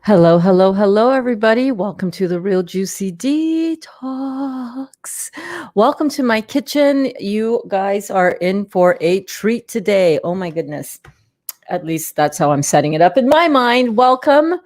Hello, hello, hello, everybody. Welcome to the Real Juicy Detox. Welcome to my kitchen. You guys are in for a treat today. Oh, my goodness. At least that's how I'm setting it up in my mind. Welcome.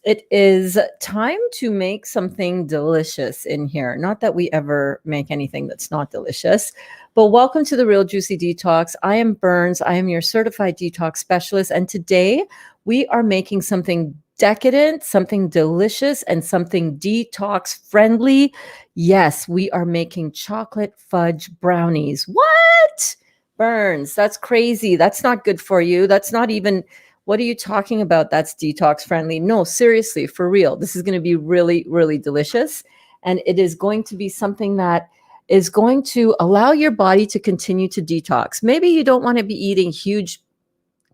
It is time to make something delicious in here. Not that we ever make anything that's not delicious, but welcome to the Real Juicy Detox. I am Berns. I am your certified detox specialist. And today we are making something decadent, something delicious, and something detox friendly. Yes, we are making chocolate fudge brownies. What? Berns, that's crazy. That's not good for you. That's not even, what are you talking about? That's detox friendly. No, seriously, for real. This is going to be really, really delicious. And it is going to be something that is going to allow your body to continue to detox. Maybe you don't want to be eating huge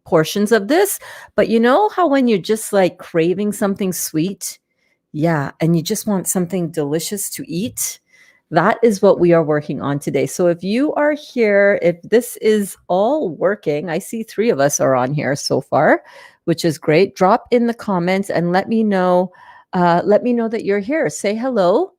portions of this, but you know how when you're just like craving something sweet, yeah, and you just want something delicious to eat, that is what we are working on today. So if you are here, if this is all working, I see 3 of us are on here so far, which is great. Drop in the comments and let me know that you're here. Say hello.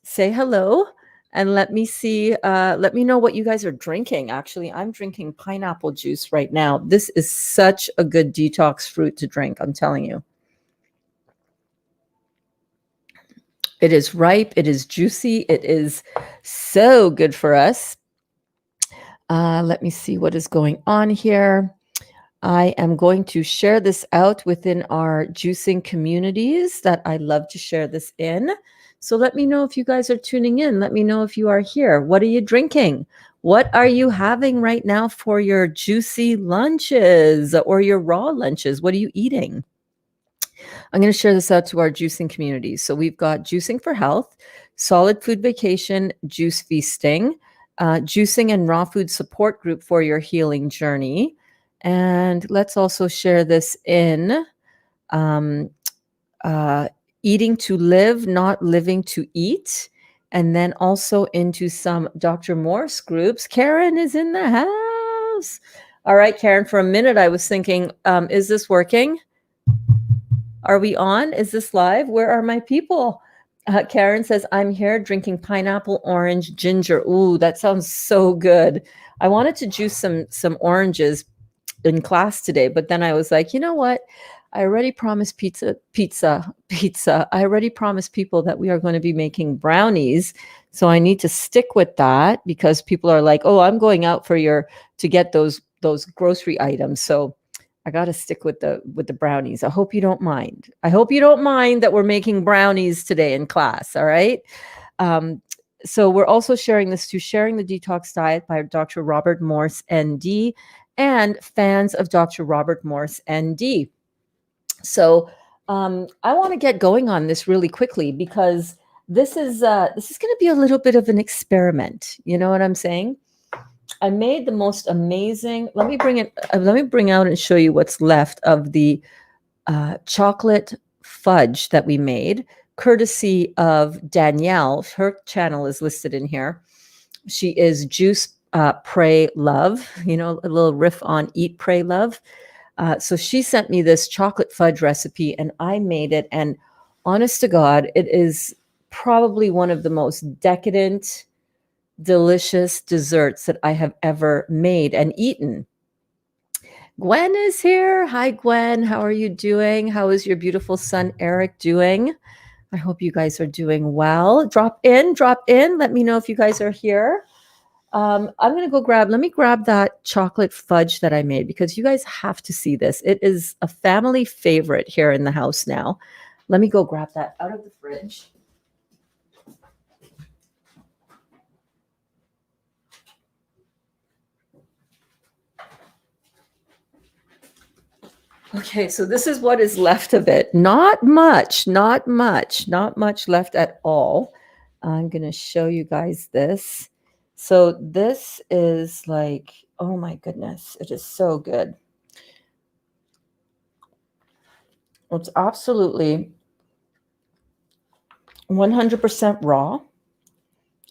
Say hello. And let me see, let me know what you guys are drinking. Actually, I'm drinking pineapple juice right now. This is such a good detox fruit to drink, I'm telling you. It is ripe, it is juicy, it is so good for us. Let me see what is going on here. I am going to share this out within our juicing communities that I love to share this in. So let me know if you guys are tuning in. Let me know if you are here. What are you drinking? What are you having right now for your juicy lunches or your raw lunches? What are you eating? I'm going to share this out to our juicing communities. So we've got Juicing for Health, Solid Food Vacation, Juice Feasting, Juicing and Raw Food Support Group for your healing journey. And let's also share this in Eating to Live, Not Living to Eat. And then also into some Dr. Morse groups. Karen is in the house. All right, Karen, for a minute I was thinking, is this working? Are we on? Is this live? Where are my people? Karen says, I'm here drinking pineapple, orange, ginger. Ooh, that sounds so good. I wanted to juice some oranges in class today, but then I was like, you know what? I already promised pizza. I already promised people that we are going to be making brownies. So I need to stick with that because people are like, oh, I'm going out to get those grocery items. So I got to stick with the brownies. I hope you don't mind. I hope you don't mind that we're making brownies today in class. All right. So we're also sharing this to Sharing the Detox Diet by Dr. Robert Morse, ND, and fans of Dr. Robert Morse, ND. So I want to get going on this really quickly because this is going to be a little bit of an experiment. You know what I'm saying? I made the most amazing. Let me bring out and show you what's left of the chocolate fudge that we made, courtesy of Danielle. Her channel is listed in here. She is Juice, Pray, Love. You know, a little riff on Eat, Pray, Love. So she sent me this chocolate fudge recipe, and I made it. And honest to God, it is probably one of the most decadent, delicious desserts that I have ever made and eaten. Gwen is here. Hi, Gwen. How are you doing? How is your beautiful son, Eric, doing? I hope you guys are doing well. Drop in. Let me know if you guys are here. I'm going to let me grab that chocolate fudge that I made because you guys have to see this. It is a family favorite here in the house now. Let me go grab that out of the fridge. Okay, so this is what is left of it. Not much left at all. I'm going to show you guys this. So this is like, oh my goodness, it is so good. It's absolutely 100% raw.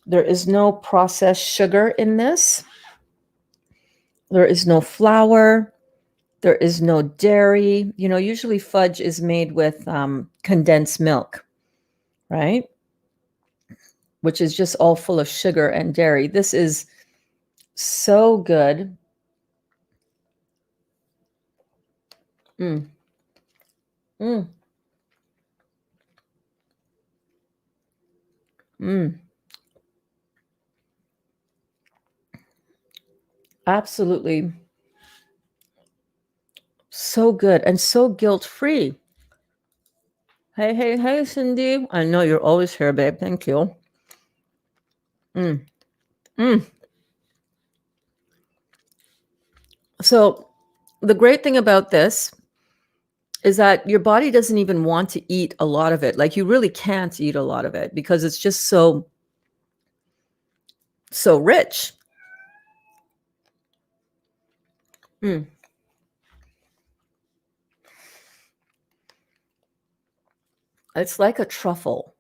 There is no processed sugar in this. There is no flour. There is no dairy. You know, usually fudge is made with condensed milk, right? Which is just all full of sugar and dairy. This is so good. Mm. Mm. Mm. Absolutely. So good and so guilt-free. Hey, hey, hey, Cindy. I know you're always here, babe. Thank you. Mm. Mm. So the great thing about this is that your body doesn't even want to eat a lot of it. Like you really can't eat a lot of it because it's just so rich. Mm. It's like a truffle.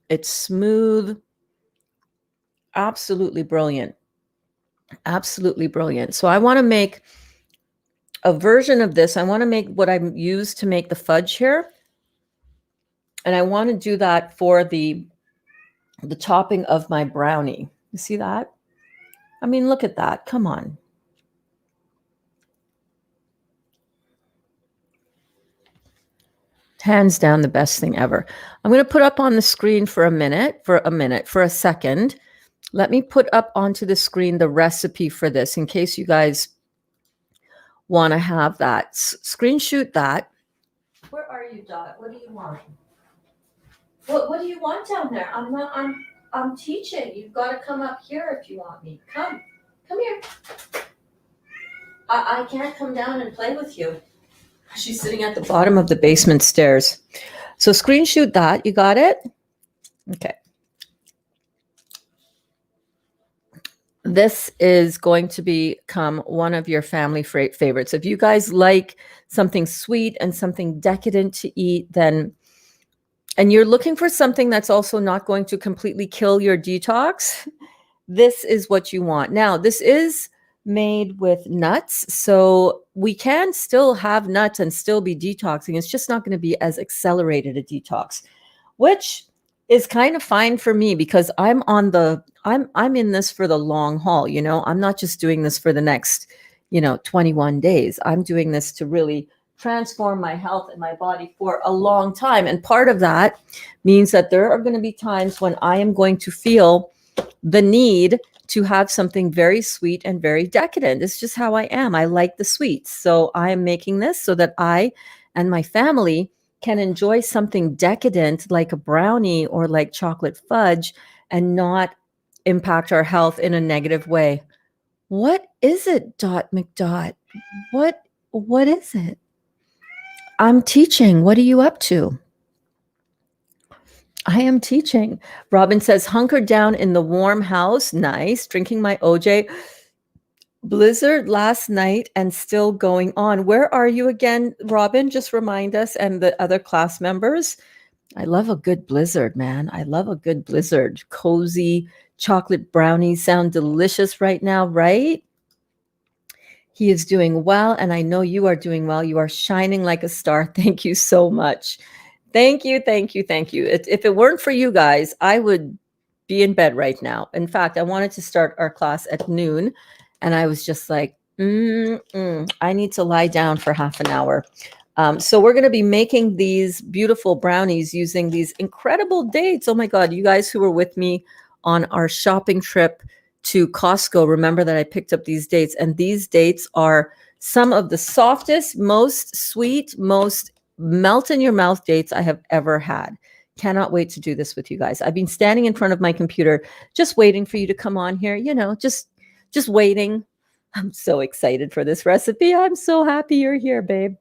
It's smooth, absolutely brilliant. Absolutely brilliant. So I want to make a version of this. I want to make what I use to make the fudge here. And I want to do that for the topping of my brownie. You see that? I mean, look at that. Come on. Hands down the best thing ever. I'm going to put up on the screen for a second. Let me put up onto the screen the recipe for this in case you guys want to have that. Screenshot that. Where are you, Dot? What do you want? What do you want down there? I'm teaching. You've got to come up here if you want me. Come here. I can't come down and play with you. She's sitting at the bottom of the basement stairs. So screenshot that. You got it? Okay. This is going to become one of your family favorites. If you guys like something sweet and something decadent to eat, then, and you're looking for something that's also not going to completely kill your detox, this is what you want. Now, this is made with nuts, so we can still have nuts and still be detoxing. It's just not going to be as accelerated a detox, which is kind of fine for me because I'm in this for the long haul. You know, I'm not just doing this for the next 21 days. I'm doing this to really transform my health and my body for a long time. And part of that means that there are going to be times when I am going to feel the need to have something very sweet and very decadent. It's just how I am. I like the sweets. So I am making this so that I and my family can enjoy something decadent like a brownie or like chocolate fudge and not impact our health in a negative way. What is it, Dot McDot? What is it? I'm teaching. What are you up to? I am teaching. Robin says, hunkered down in the warm house. Nice. Drinking my OJ. Blizzard last night and still going on. Where are you again, Robin? Just remind us and the other class members. I love a good blizzard, man. I love a good blizzard. Cozy chocolate brownies sound delicious right now, right? He is doing well, and I know you are doing well. You are shining like a star. Thank you so much. Thank you, thank you, thank you. If it weren't for you guys, I would be in bed right now. In fact, I wanted to start our class at noon, and I was just like, I need to lie down for half an hour. So we're going to be making these beautiful brownies using these incredible dates. Oh my God, you guys who were with me on our shopping trip to Costco, remember that I picked up these dates, and these dates are some of the softest, most sweet, most melt in your mouth dates I have ever had. Cannot wait to do this with you guys. I've been standing in front of my computer just waiting for you to come on here, just waiting. I'm so excited for this recipe. I'm so happy you're here, babe.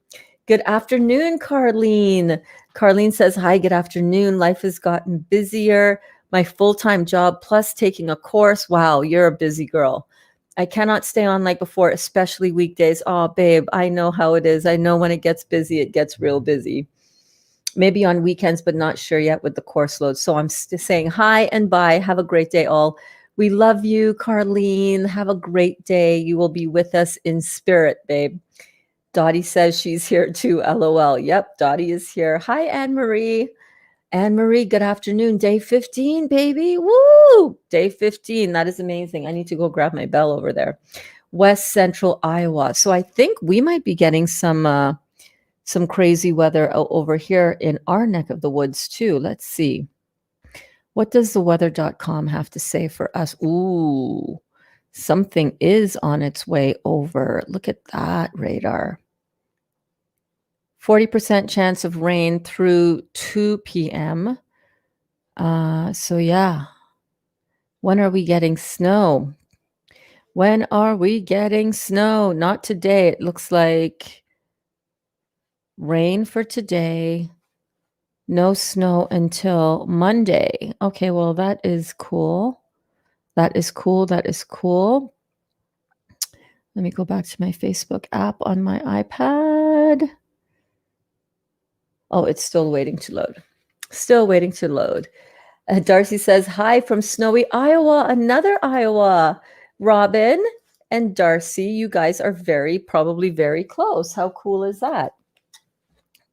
Good afternoon, Carlene. Carlene says, hi, good afternoon. Life has gotten busier. My full-time job plus taking a course. Wow, you're a busy girl. I cannot stay on like before, especially weekdays. Oh, babe, I know how it is. I know when it gets busy, it gets real busy. Maybe on weekends, but not sure yet with the course load. So I'm saying hi and bye. Have a great day, all. We love you, Carlene. Have a great day. You will be with us in spirit, babe. Dottie says she's here too. LOL. Yep, Dottie is here. Hi, Anne-Marie. Anne-Marie, good afternoon. Day 15, baby. Woo! Day 15. That is amazing. I need to go grab my bell over there. West Central Iowa. So I think we might be getting some crazy weather over here in our neck of the woods too. Let's see. What does the weather.com have to say for us? Ooh, something is on its way over. Look at that radar. 40% chance of rain through 2 p.m. So yeah. When are we getting snow? When are we getting snow? Not today. It looks like rain for today. No snow until Monday. Okay, well, that is cool. That is cool. That is cool. Let me go back to my Facebook app on my iPad. Oh, it's still waiting to load. Still waiting to load. Darcy says, hi from snowy Iowa, another Iowa. Robin and Darcy, you guys are probably very close. How cool is that?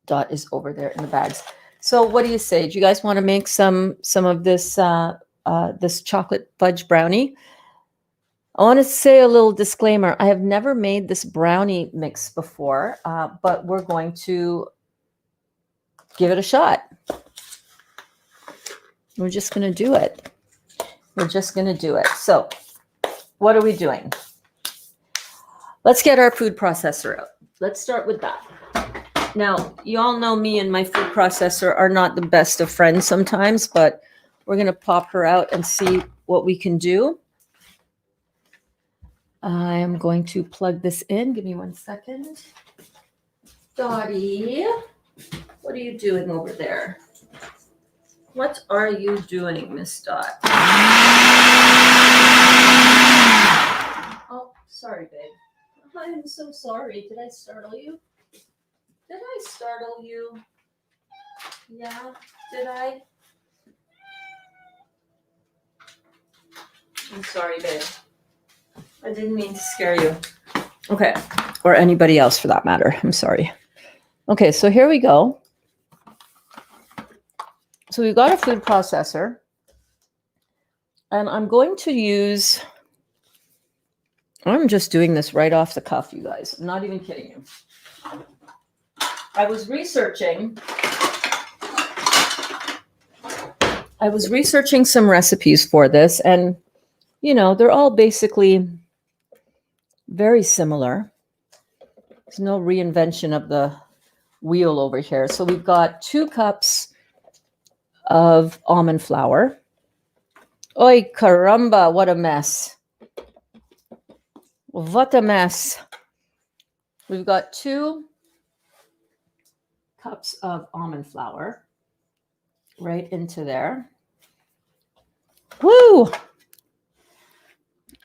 Dot is over there in the bags. So what do you say? Do you guys want to make some of this this chocolate fudge brownie? I want to say a little disclaimer. I have never made this brownie mix before, but we're going to give it a shot. We're just going to do it. We're just going to do it. So what are we doing? Let's get our food processor out. Let's start with that. Now, you all know me and my food processor are not the best of friends sometimes, but we're going to pop her out and see what we can do. I am going to plug this in. Give me 1 second. Dottie, what are you doing over there? What are you doing, Miss Dot? Oh, sorry, babe. I'm so sorry. Did I startle you? Did I startle you? Yeah, did I? I'm sorry, babe. I didn't mean to scare you. Okay, or anybody else for that matter. I'm sorry. Okay, so here we go. So we've got a food processor, and I'm going to use, I'm just doing this right off the cuff, you guys. I'm not even kidding you. I was researching some recipes for this, and, you know, they're all basically very similar. There's no reinvention of the wheel over here. So we've got 2 cups of almond flour. Oy caramba, what a mess. What a mess. We've got 2 cups of almond flour right into there. Woo!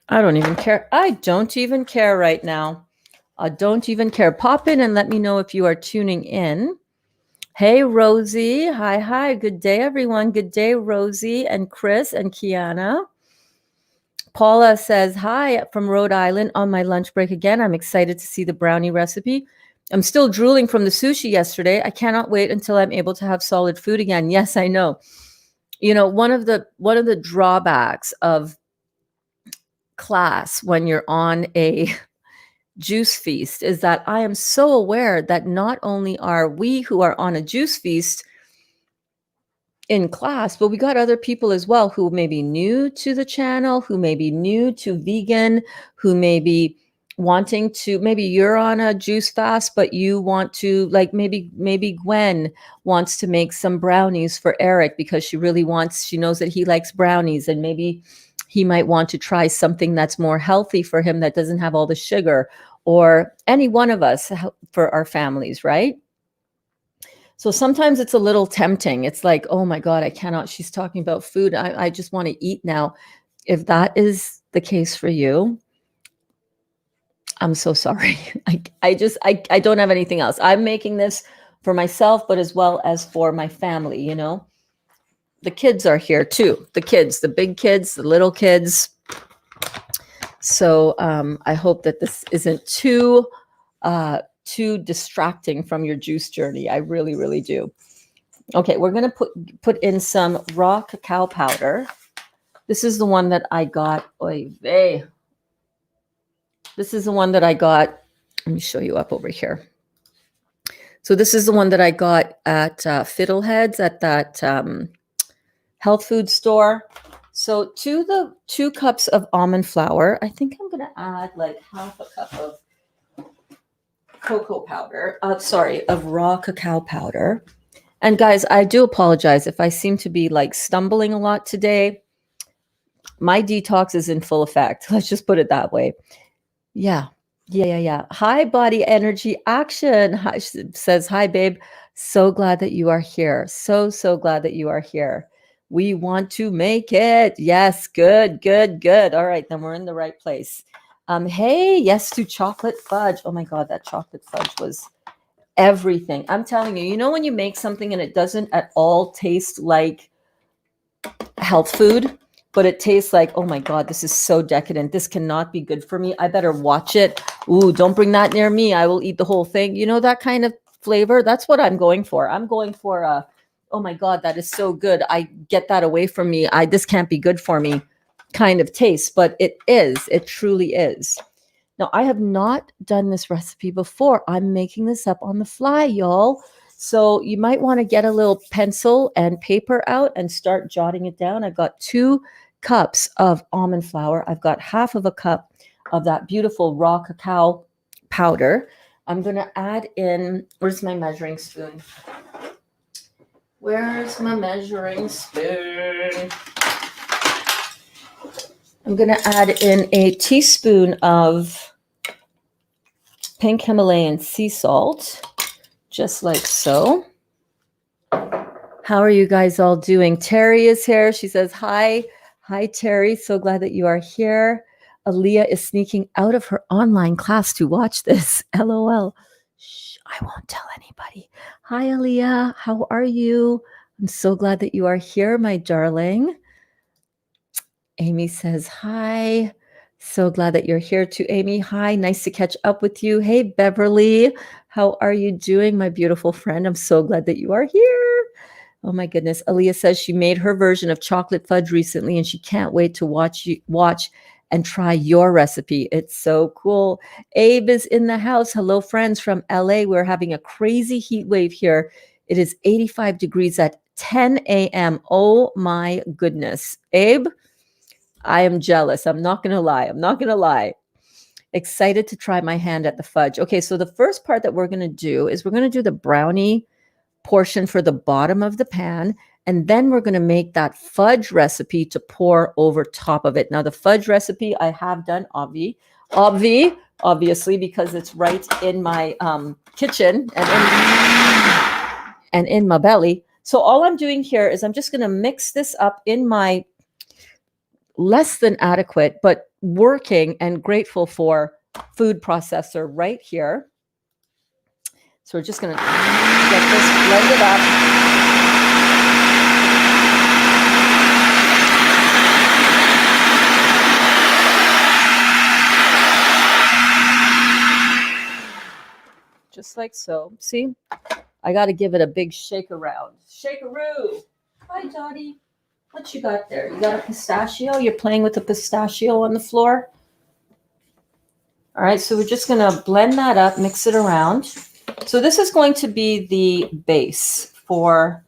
I don't even care. I don't even care right now. I don't even care. Pop in and let me know if you are tuning in. Hey, Rosie. Hi. Good day, everyone. Good day, Rosie and Chris and Kiana. Paula says, hi from Rhode Island on my lunch break again. I'm excited to see the brownie recipe. I'm still drooling from the sushi yesterday. I cannot wait until I'm able to have solid food again. Yes, I know. You know, one of the drawbacks of class when you're on a juice feast is that I am so aware that not only are we who are on a juice feast in class, but we got other people as well who may be new to the channel, who may be new to vegan, who may be wanting to, maybe you're on a juice fast, but you want to, like, maybe Gwen wants to make some brownies for Eric because she knows that he likes brownies, and maybe he might want to try something that's more healthy for him that doesn't have all the sugar, or any one of us for our families, right? So sometimes it's a little tempting. It's like, oh my God, I cannot. She's talking about food. I just want to eat now. If that is the case for you, I'm so sorry. I don't have anything else. I'm making this for myself, but as well as for my family, you know. The kids are here too. The kids, the big kids, the little kids. So I hope that this isn't too too distracting from your juice journey. I really, really do. Okay, we're going to put in some raw cacao powder. This is the one that I got. Oy vey. This is the one that I got. Let me show you up over here. So this is the one that I got at Fiddleheads at that health food store. So to the 2 cups of almond flour, I think I'm going to add like half a cup of cocoa powder. Of raw cacao powder. And guys, I do apologize if I seem to be like stumbling a lot today. My detox is in full effect. Let's just put it that way. Yeah. Hi, body energy action. Hi, says, hi, babe. So glad that you are here. So glad that you are here. We want to make it. Yes. Good. All right. Then we're in the right place. Hey, yes to chocolate fudge. Oh my God, that chocolate fudge was everything. I'm telling you, when you make something and it doesn't at all taste like health food, but it tastes like, oh my God, this is so decadent. This cannot be good for me. I better watch it. Ooh, don't bring that near me. I will eat the whole thing. That kind of flavor. That's what I'm going for. I'm going for a, oh my God, that is so good. I get that away from me. This can't be good for me kind of taste, but it is. It truly is. Now, I have not done this recipe before. I'm making this up on the fly, y'all. So you might want to get a little pencil and paper out and start jotting it down. I've got 2 cups of almond flour. I've got half of a cup of that beautiful raw cacao powder. I'm going to add in, where's my measuring spoon? Where's my measuring spoon? I'm going to add in a teaspoon of pink Himalayan sea salt, just like so. How are you guys all doing? Terry is here. She says, hi. Hi, Terry. So glad that you are here. Aaliyah is sneaking out of her online class to watch this. LOL. Shh, I won't tell anybody. Hi, Aaliyah. How are you? I'm so glad that you are here, my darling. Amy says, hi. So glad that you're here too, Amy. Hi, nice to catch up with you. Hey, Beverly. How are you doing, my beautiful friend? I'm so glad that you are here. Oh my goodness. Aaliyah says she made her version of chocolate fudge recently and she can't wait to watch and try your recipe. It's so cool. Abe is in the house. Hello, friends from LA. We're having a crazy heat wave here. It is 85 degrees at 10 a.m. Oh my goodness. Abe, I am jealous. I'm not going to lie. Excited to try my hand at the fudge. Okay, so the first part that we're going to do is we're going to do the brownie portion for the bottom of the pan, and then we're going to make that fudge recipe to pour over top of it. Now, the fudge recipe I have done, obviously, because it's right in my kitchen and in my belly. So all I'm doing here is I'm just going to mix this up in my less than adequate, but working and grateful for food processor right here. So we're just going to get this blended up. Just like so. See, I got to give it a big shake around. Shake-a-roo. Hi, Dottie. What you got there? You got a pistachio? You're playing with a pistachio on the floor? All right, so we're just going to blend that up, mix it around. So this is going to be the base for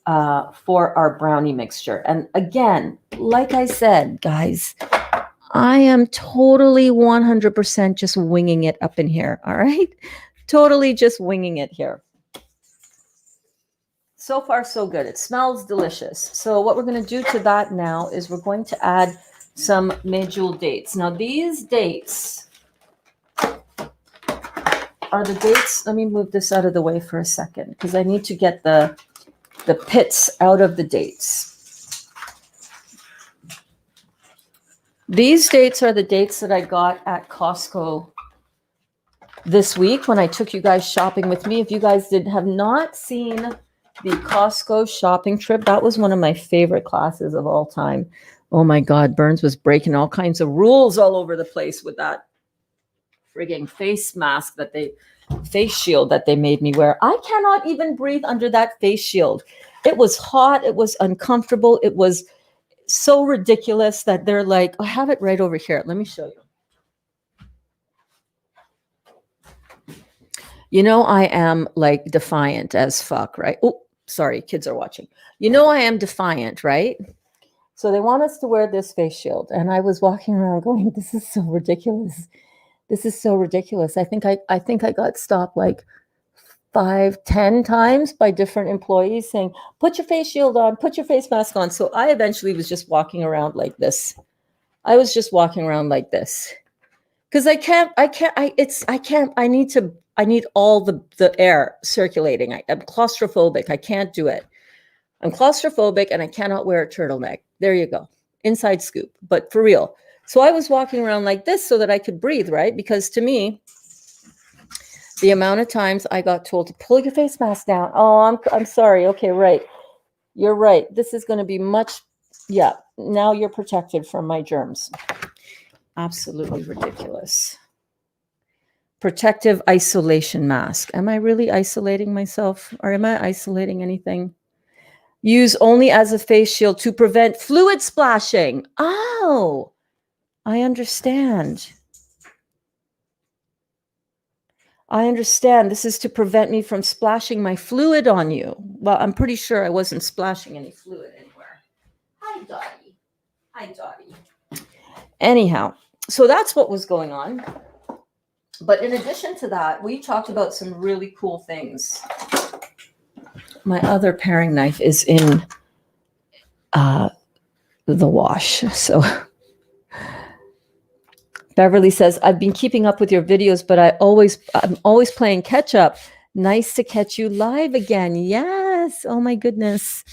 our brownie mixture. And again, like I said, guys, I am totally 100% just winging it up in here, all right? Totally just winging it here. So far, so good. It smells delicious. So what we're going to do to that now is we're going to add some medjool dates. Now, these dates are the dates. Let me move this out of the way for a second because I need to get the pits out of the dates. These dates are the dates that I got at Costco this week when I took you guys shopping with me. If you guys have not seen the Costco shopping trip, that was one of my favorite classes of all time. Oh my God, Berns was breaking all kinds of rules all over the place with that frigging face mask that face shield that they made me wear. I cannot even breathe under that face shield. It was hot. It was uncomfortable. It was so ridiculous that they're like, I have it right over here. Let me show you. You know, I am like defiant as fuck, right? Oh, sorry, kids are watching. You know, I am defiant, right? So they want us to wear this face shield. And I was walking around going, this is so ridiculous. This is so ridiculous. I think I got stopped like 5-10 times by different employees saying, put your face shield on, put your face mask on. So I eventually was just walking around like this. I was just walking around like this. Because I need all the air circulating. I'm claustrophobic. I can't do it. I'm claustrophobic and I cannot wear a turtleneck. There you go. Inside scoop, but for real. So I was walking around like this so that I could breathe, right? Because to me, the amount of times I got told to pull your face mask down. Oh, I'm sorry. Okay, right. You're right. This is going to be much, yeah. Now you're protected from my germs. Absolutely ridiculous. Protective isolation mask. Am I really isolating myself or am I isolating anything? Use only as a face shield to prevent fluid splashing. Oh, I understand. I understand. This is to prevent me from splashing my fluid on you. Well, I'm pretty sure I wasn't splashing any fluid anywhere. Hi, Dottie. Hi, Dottie. Anyhow, so that's what was going on. But in addition to that, we talked about some really cool things. My other paring knife is in the wash. So Beverly says, I've been keeping up with your videos, but I'm always playing catch up. Nice to catch you live again. Yes. Oh my goodness.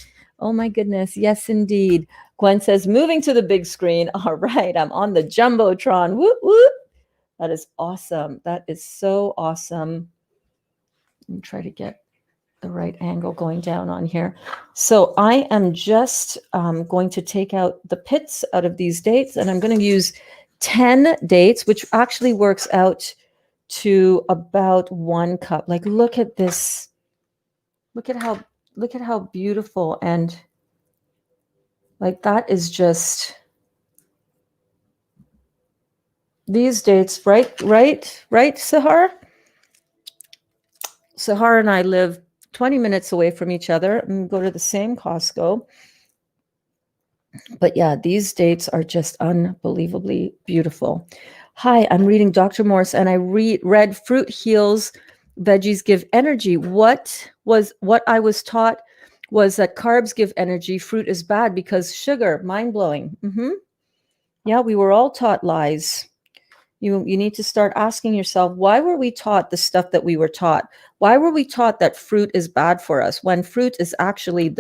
Oh my goodness. Yes, indeed. Gwen says, moving to the big screen. All right. I'm on the Jumbotron. Whoop, whoop. That is awesome. That is so awesome. Let me try to get the right angle going down on here. So I am just going to take out the pits out of these dates, and I'm going to use 10 dates, which actually works out to about 1 cup. Like, look at this. Look at how beautiful, and like that is just these dates, right, Sahar? Sahar and I live 20 minutes away from each other and go to the same Costco. But yeah, these dates are just unbelievably beautiful. Hi, I'm reading Dr. Morse, and I read fruit heals, veggies give energy. What I was taught was that carbs give energy, fruit is bad because sugar. Mind-blowing. Yeah, we were all taught lies. You need to start asking yourself, why were we taught the stuff that we were taught? Why were we taught that fruit is bad for us when fruit is actually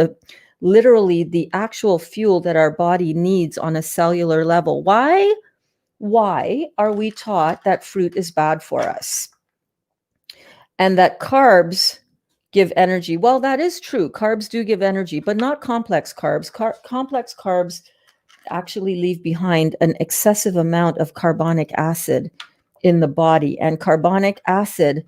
literally the actual fuel that our body needs on a cellular level? Why are we taught that fruit is bad for us and that carbs give energy? Well, that is true. Carbs do give energy, but not complex carbs. Complex carbs actually leave behind an excessive amount of carbonic acid in the body, and carbonic acid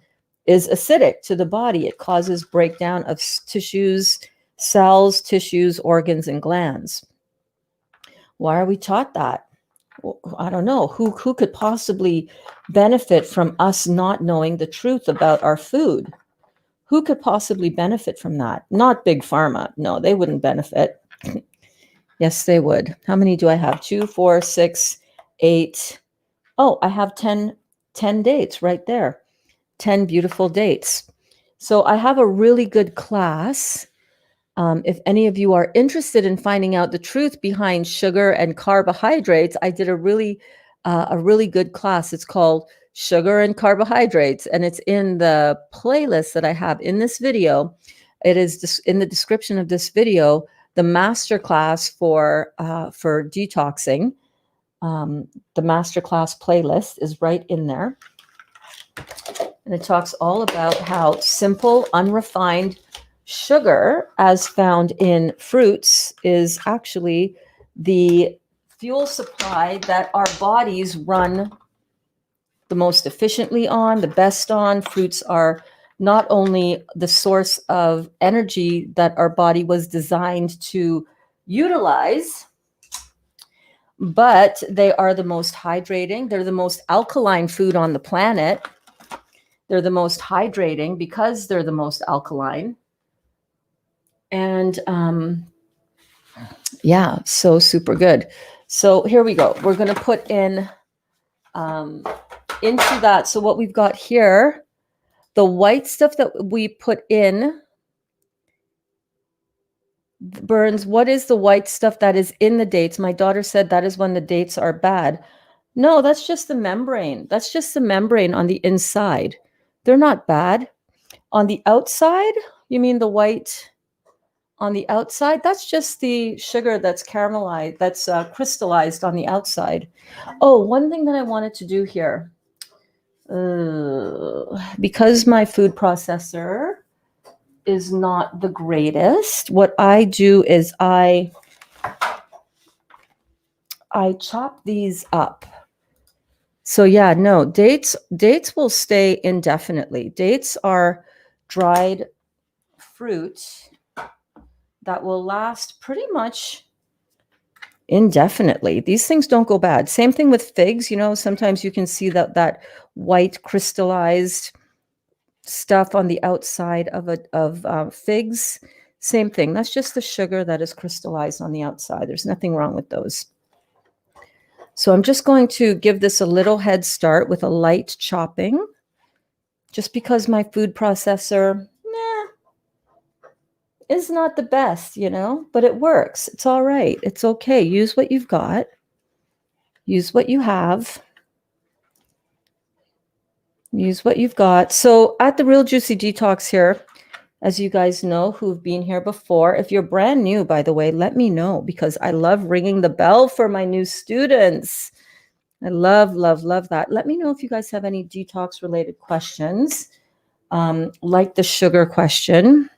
is acidic to the body. It causes breakdown of tissues, cells, tissues, organs, and glands. Why are we taught that? Well, I don't know. Who could possibly benefit from us not knowing the truth about our food? Who could possibly benefit from that? Not Big Pharma. No, they wouldn't benefit. Yes, they would. How many do I have? 2, 4, 6, 8. Oh, I have 10 dates right there. 10 beautiful dates. So I have a really good class. If any of you are interested in finding out the truth behind sugar and carbohydrates, I did a really good class. It's called Sugar and Carbohydrates, and it's in the playlist that I have in this video. It is in the description of this video. The masterclass for detoxing, the masterclass playlist is right in there. And it talks all about how simple, unrefined sugar, as found in fruits, is actually the fuel supply that our bodies run the most efficiently on, the best on. Fruits are not only the source of energy that our body was designed to utilize, but they are the most hydrating. They're the most alkaline food on the planet. They're the most hydrating because they're the most alkaline. And yeah, so super good. So here we go. We're going to put in into that. So what we've got here, the white stuff that we put in, Berns, what is the white stuff that is in the dates? My daughter said that is when the dates are bad. No, that's just the membrane. That's just the membrane on the inside. They're not bad. On the outside, you mean the white on the outside? That's just the sugar that's caramelized, that's crystallized on the outside. Oh, one thing that I wanted to do here, because my food processor is not the greatest, what I do is I chop these up. So yeah, no, dates will stay indefinitely. Dates are dried fruit that will last pretty much indefinitely. These things don't go bad. Same thing with figs. You know, sometimes you can see that white crystallized stuff on the outside of figs. Same thing. That's just the sugar that is crystallized on the outside. There's nothing wrong with those. So I'm just going to give this a little head start with a light chopping, just because my food processor is not the best, you know, but it works. It's all right. It's okay. Use what you've got. Use what you have. Use what you've got. So at the Real Juicy Detox here, as you guys know who've been here before, if you're brand new, by the way, let me know, because I love ringing the bell for my new students. I love, love, love that. Let me know if you guys have any detox related questions, like the sugar question.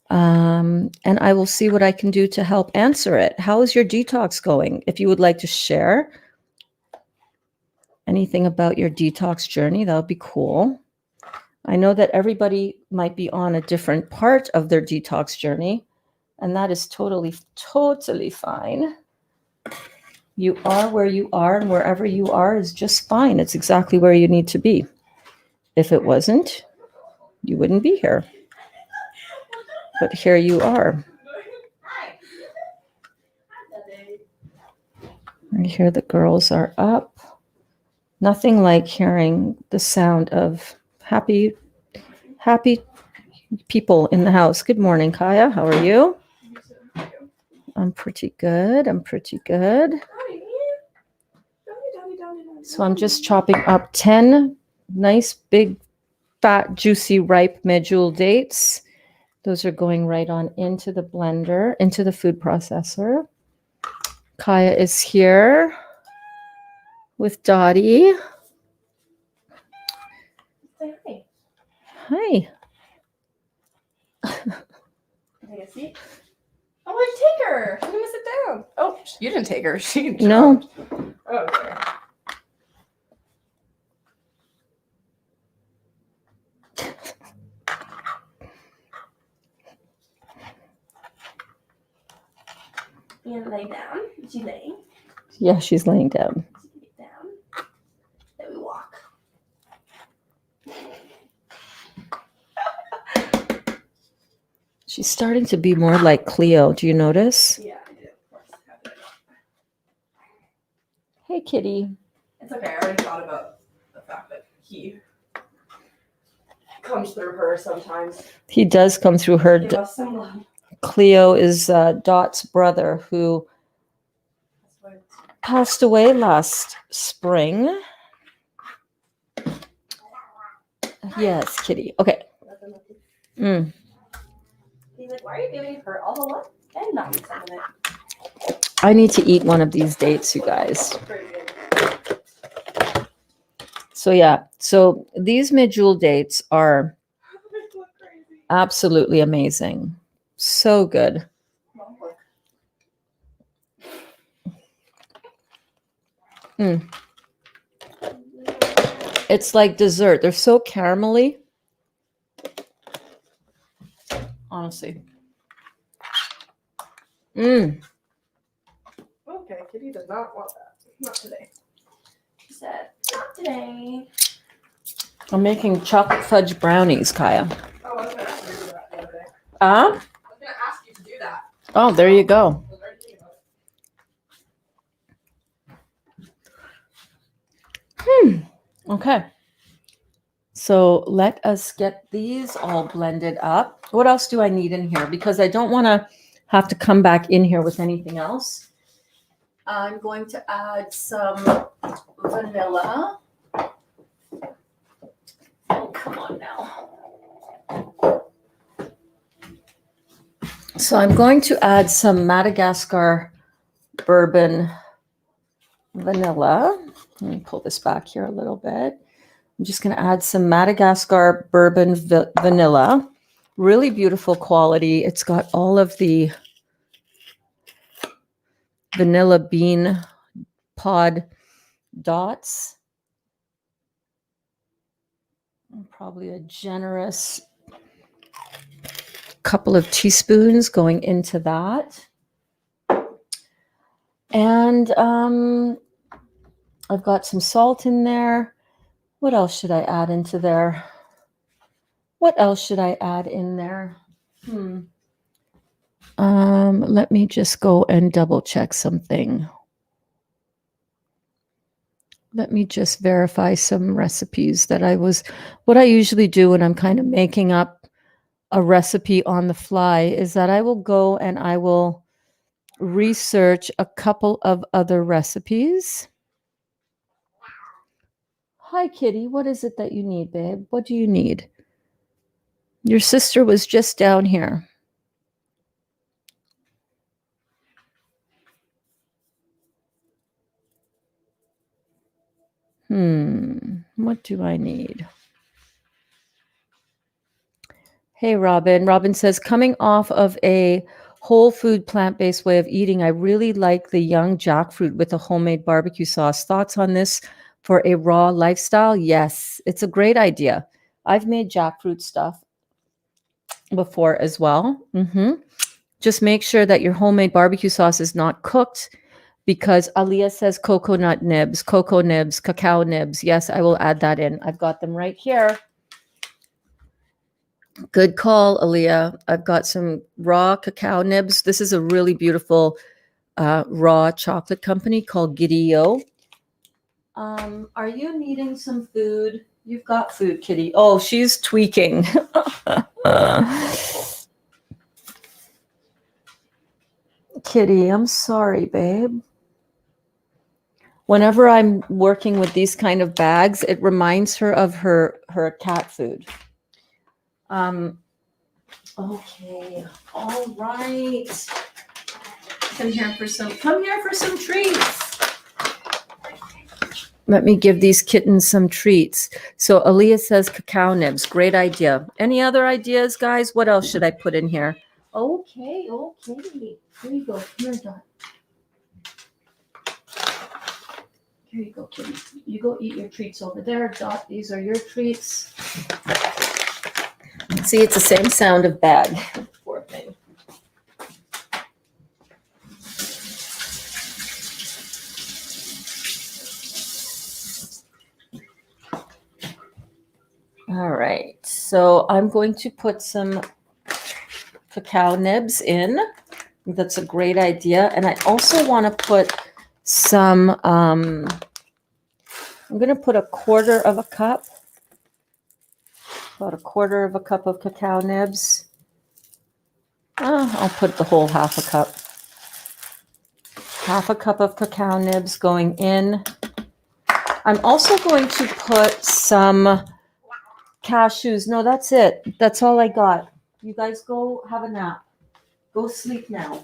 And I will see what I can do to help answer it. How is your detox going? If you would like to share anything about your detox journey, that would be cool. I know that everybody might be on a different part of their detox journey, and that is totally, totally fine. You are where you are, and wherever you are is just fine. It's exactly where you need to be. If it wasn't, you wouldn't be here. But here you are. I hear the girls are up. Nothing like hearing the sound of happy people in the house. Good morning, Kaya. How are you? I'm pretty good. So I'm just chopping up 10 nice, big, fat, juicy, ripe medjool dates. Those are going right on into the blender, into the food processor. Kaya is here with Dottie. Say hi. Hi. Take a seat. Oh, why'd you take her? She's gonna sit down. Oh, you didn't take her. She jumped. No. Oh, okay. You gonna lay down? Is she laying? Yeah, she's laying down. She can get down. Then we walk. She's starting to be more like Cleo. Do you notice? Yeah, I do. Of course. Hey, kitty. It's okay. I already thought about the fact that he comes through her sometimes. He does come through her. Give us some love. Cleo is Dot's brother, who passed away last spring. Yes, kitty. Okay. Mm. He's like, why are you giving her all the love and not me some of it? I need to eat one of these dates, you guys. Pretty good. So yeah, so these medjool dates are They look crazy. absolutely amazing. So good. Mom, look. Mm. It's like dessert. They're so caramelly. Honestly. Okay, Kitty does not want that. Not today. She said, not today. I'm making chocolate fudge brownies, Kaya. Oh, I was going to ask you to do that the other day. Ah? I was going to ask you to do that. Oh, there you go. I was already thinking about it. Okay. So let us get these all blended up. What else do I need in here? Because I don't want to have to come back in here with anything else. I'm going to add some vanilla. Oh, come on now. So I'm going to add some Madagascar bourbon vanilla. Let me pull this back here a little bit. I'm just going to add some Madagascar bourbon vanilla. Really beautiful quality. It's got all of the vanilla bean pod dots. And probably a generous couple of teaspoons going into that. And I've got some salt in there. What else should I add into there? What else should I add in there? Let me just go and double check something. Let me just verify some recipes that what I usually do when I'm kind of making up a recipe on the fly is that I will go and I will research a couple of other recipes. Hi, Kitty. What is it that you need, babe? What do you need? Your sister was just down here. What do I need? Hey, Robin. Robin says, coming off of a whole food plant-based way of eating, I really like the young jackfruit with a homemade barbecue sauce. Thoughts on this for a raw lifestyle? Yes, it's a great idea. I've made jackfruit stuff before as well. Just make sure that your homemade barbecue sauce is not cooked, because Aaliyah says coconut nibs, cocoa nibs, cacao nibs. Yes, I will add that in. I've got them right here. Good call, Aaliyah. I've got some raw cacao nibs. This is a really beautiful raw chocolate company called Gideo. Are you needing some food? You've got food, Kitty. Oh, she's tweaking. Kitty, I'm sorry, babe. Whenever I'm working with these kind of bags, it reminds her of her cat food. Okay, all right. Come here for some treats. Let me give these kittens some treats. So Aaliyah says cacao nibs. Great idea. Any other ideas, guys? What else should I put in here? Okay. Here you go. Come here, Dot. Here you go, kitty. You go eat your treats over there. Dot, these are your treats. See, it's the same sound of bag. Poor thing. All right, so I'm going to put some cacao nibs in. That's a great idea. And I also want to put some, I'm going to put a quarter of a cup, about a quarter of a cup of cacao nibs. I'll put the whole half a cup. Half a cup of cacao nibs going in. I'm also going to put some cashews. No, that's it. That's all I got. You guys go have a nap. Go sleep now.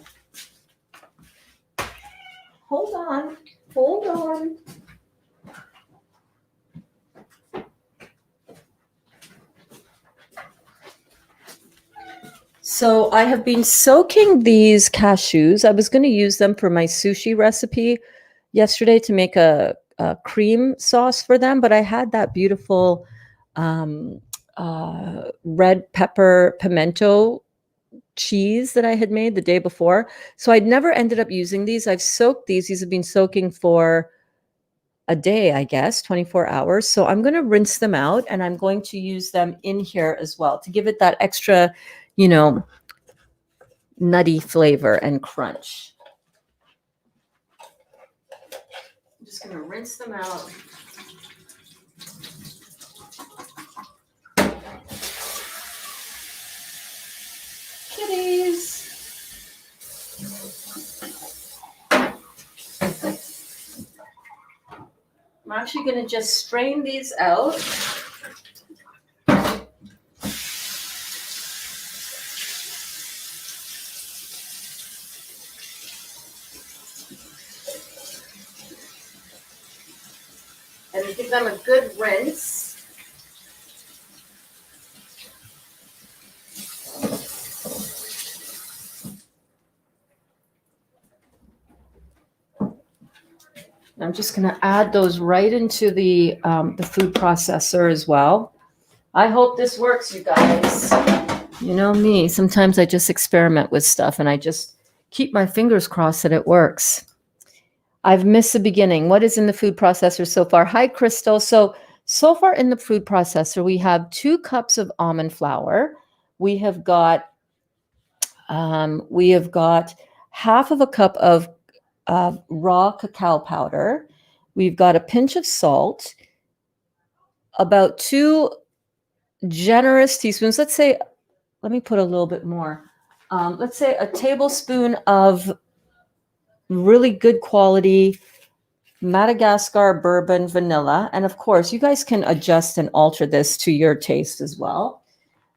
Hold on. Hold on. So I have been soaking these cashews. I was going to use them for my sushi recipe yesterday to make a cream sauce for them, but I had that beautiful red pepper pimento cheese that I had made the day before. So I'd never ended up using these. I've soaked these. These have been soaking for a day, I guess, 24 hours. So I'm going to rinse them out and I'm going to use them in here as well to give it that extra, nutty flavor and crunch. I'm just going to rinse them out. Kitties. I'm actually going to just strain these out. And give them a good rinse. I'm just going to add those right into the food processor as well. I hope this works, you guys. You know me. Sometimes I just experiment with stuff and I just keep my fingers crossed that it works. I've missed the beginning. What is in the food processor so far? Hi, Crystal. So far in the food processor, we have 2 cups of almond flour. We have got half of a cup of raw cacao powder. We've got a pinch of salt, about 2 generous teaspoons. Let's say, let me put a little bit more. Let's say a tablespoon of really good quality Madagascar bourbon vanilla. And of course, you guys can adjust and alter this to your taste as well.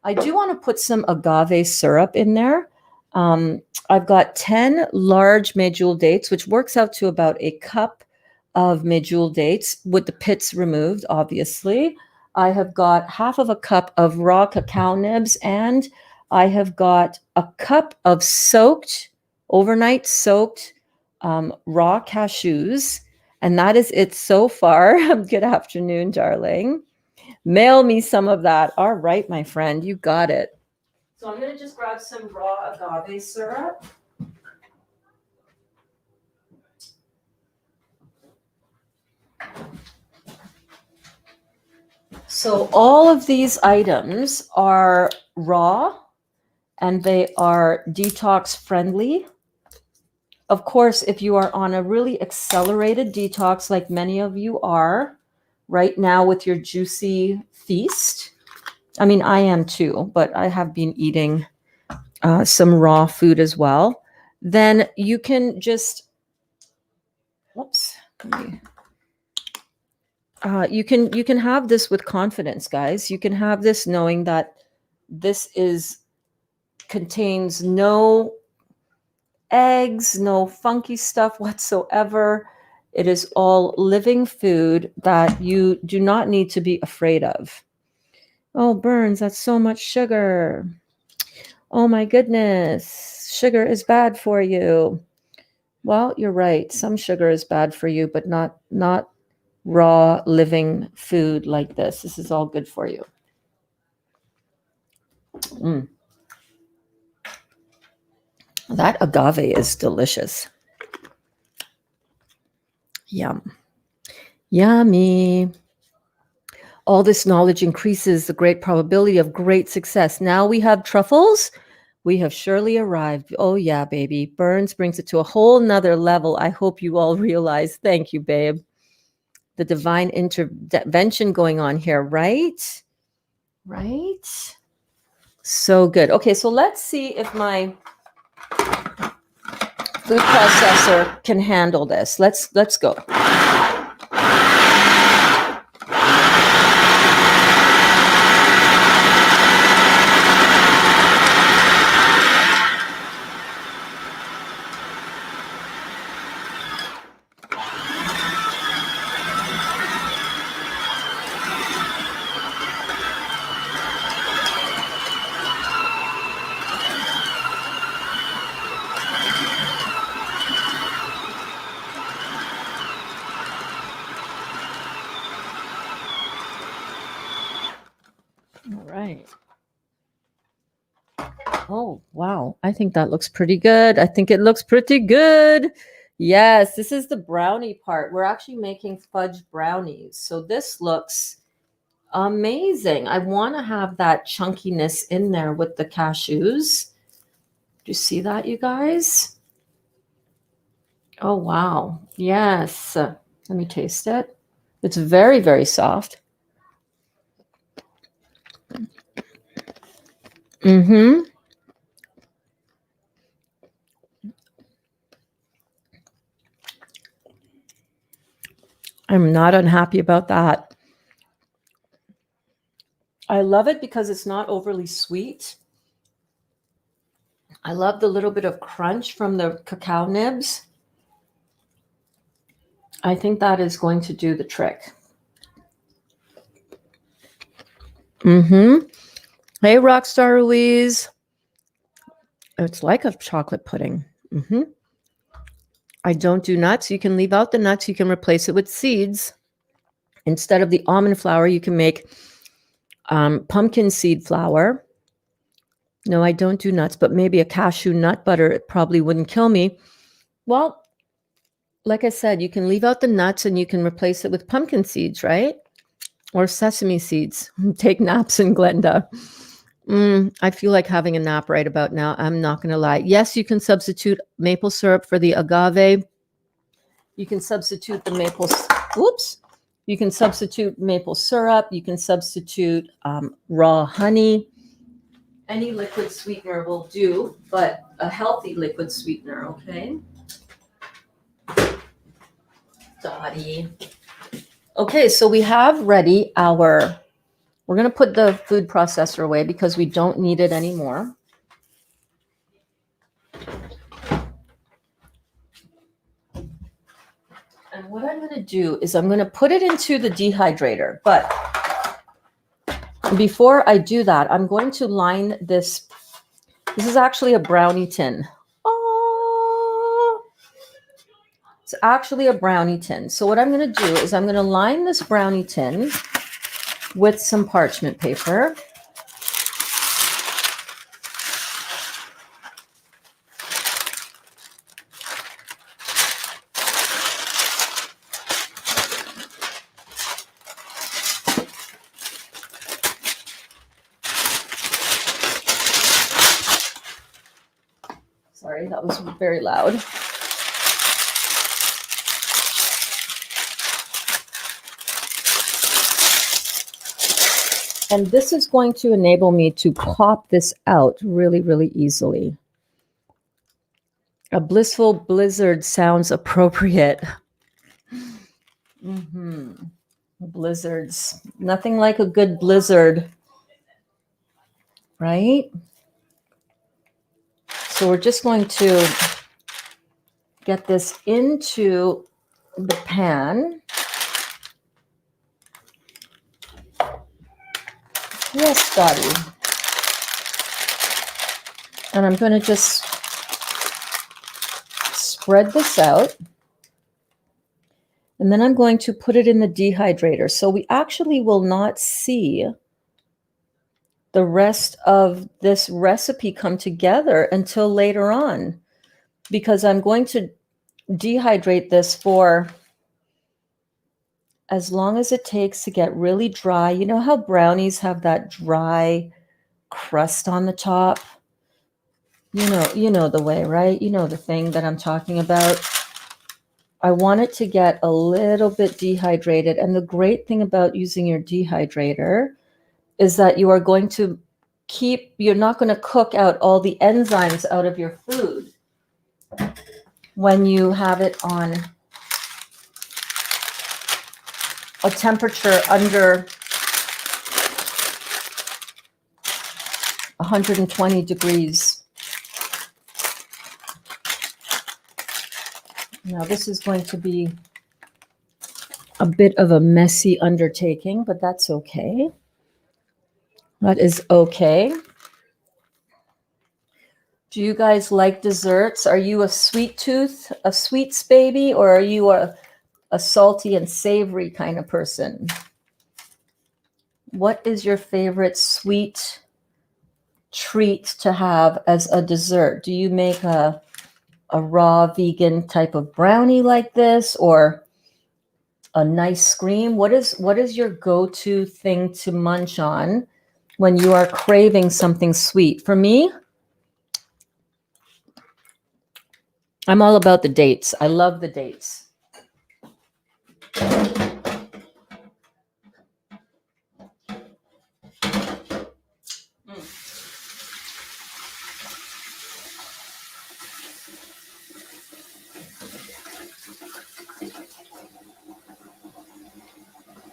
I do want to put some agave syrup in there. I've got 10 large medjool dates, which works out to about a cup of medjool dates with the pits removed, obviously. I have got half of a cup of raw cacao nibs, and I have got a cup of overnight soaked raw cashews. And that is it so far. Good afternoon, darling. Mail me some of that. All right, my friend, you got it. So I'm going to just grab some raw agave syrup. So all of these items are raw and they are detox friendly. Of course, if you are on a really accelerated detox, like many of you are right now with your juicy feast, I mean, I am too, but I have been eating some raw food as well, then you can just, you can have this with confidence, guys. You can have this knowing that this contains no eggs, no funky stuff whatsoever. It is all living food that you do not need to be afraid of. Oh, Berns, that's so much sugar. Oh my goodness, sugar is bad for you. Well, you're right. Some sugar is bad for you, but not raw living food like this. This is all good for you. That agave is delicious. Yum. Yummy. All this knowledge increases the great probability of great success. Now we have truffles. We have surely arrived. Oh, yeah, baby. Berns brings it to a whole nother level. I hope you all realize. Thank you, babe. The divine intervention going on here, right? Right? So good. Okay, so let's see if my food processor can handle this. Let's go. Oh, wow. I think that looks pretty good. I think it looks pretty good. Yes, this is the brownie part. We're actually making fudge brownies. So this looks amazing. I want to have that chunkiness in there with the cashews. Do you see that, you guys? Oh, wow. Yes. Let me taste it. It's very, very soft. Mm-hmm. I'm not unhappy about that. I love it because it's not overly sweet. I love the little bit of crunch from the cacao nibs. I think that is going to do the trick. Mm-hmm. Hey, Rockstar Louise. It's like a chocolate pudding. Mm-hmm. I don't do nuts. You can leave out the nuts. You can replace it with seeds. Instead of the almond flour, you can make pumpkin seed flour. No, I don't do nuts, but maybe a cashew nut butter, it probably wouldn't kill me. Well, like I said, you can leave out the nuts and you can replace it with pumpkin seeds, right? Or sesame seeds. Take naps in Glenda. I feel like having a nap right about now. I'm not going to lie. Yes, you can substitute maple syrup for the agave. You can substitute the maple. Whoops. You can substitute maple syrup. You can substitute raw honey. Any liquid sweetener will do, but a healthy liquid sweetener, okay? Dottie. Okay, so we have ready our, we're going to put the food processor away because we don't need it anymore. And what I'm going to do is I'm going to put it into the dehydrator. But before I do that, I'm going to line this. This is actually a brownie tin. Oh, it's actually a brownie tin. So what I'm going to do is I'm going to line this brownie tin with some parchment paper. Sorry, that was very loud. And this is going to enable me to pop this out really, really easily. A blissful blizzard sounds appropriate. Blizzards. Nothing like a good blizzard, right? So we're just going to get this into the pan. Yes, Dottie. And I'm going to just spread this out. And then I'm going to put it in the dehydrator. So we actually will not see the rest of this recipe come together until later on, because I'm going to dehydrate this for as long as it takes to get really dry. You know how brownies have that dry crust on the top? You know the way, right? You know the thing that I'm talking about. I want it to get a little bit dehydrated. And the great thing about using your dehydrator is that you are going to you're not going to cook out all the enzymes out of your food when you have it on a temperature under 120 degrees. Now this is going to be a bit of a messy undertaking, but that's okay. That is okay. Do you guys like desserts? Are you a sweet tooth, a sweets baby, or are you a salty and savory kind of person? What is your favorite sweet treat to have as a dessert? Do you make a raw vegan type of brownie like this, or a nice scream? What is your go-to thing to munch on when you are craving something sweet? For me, I'm all about the dates. I love the dates.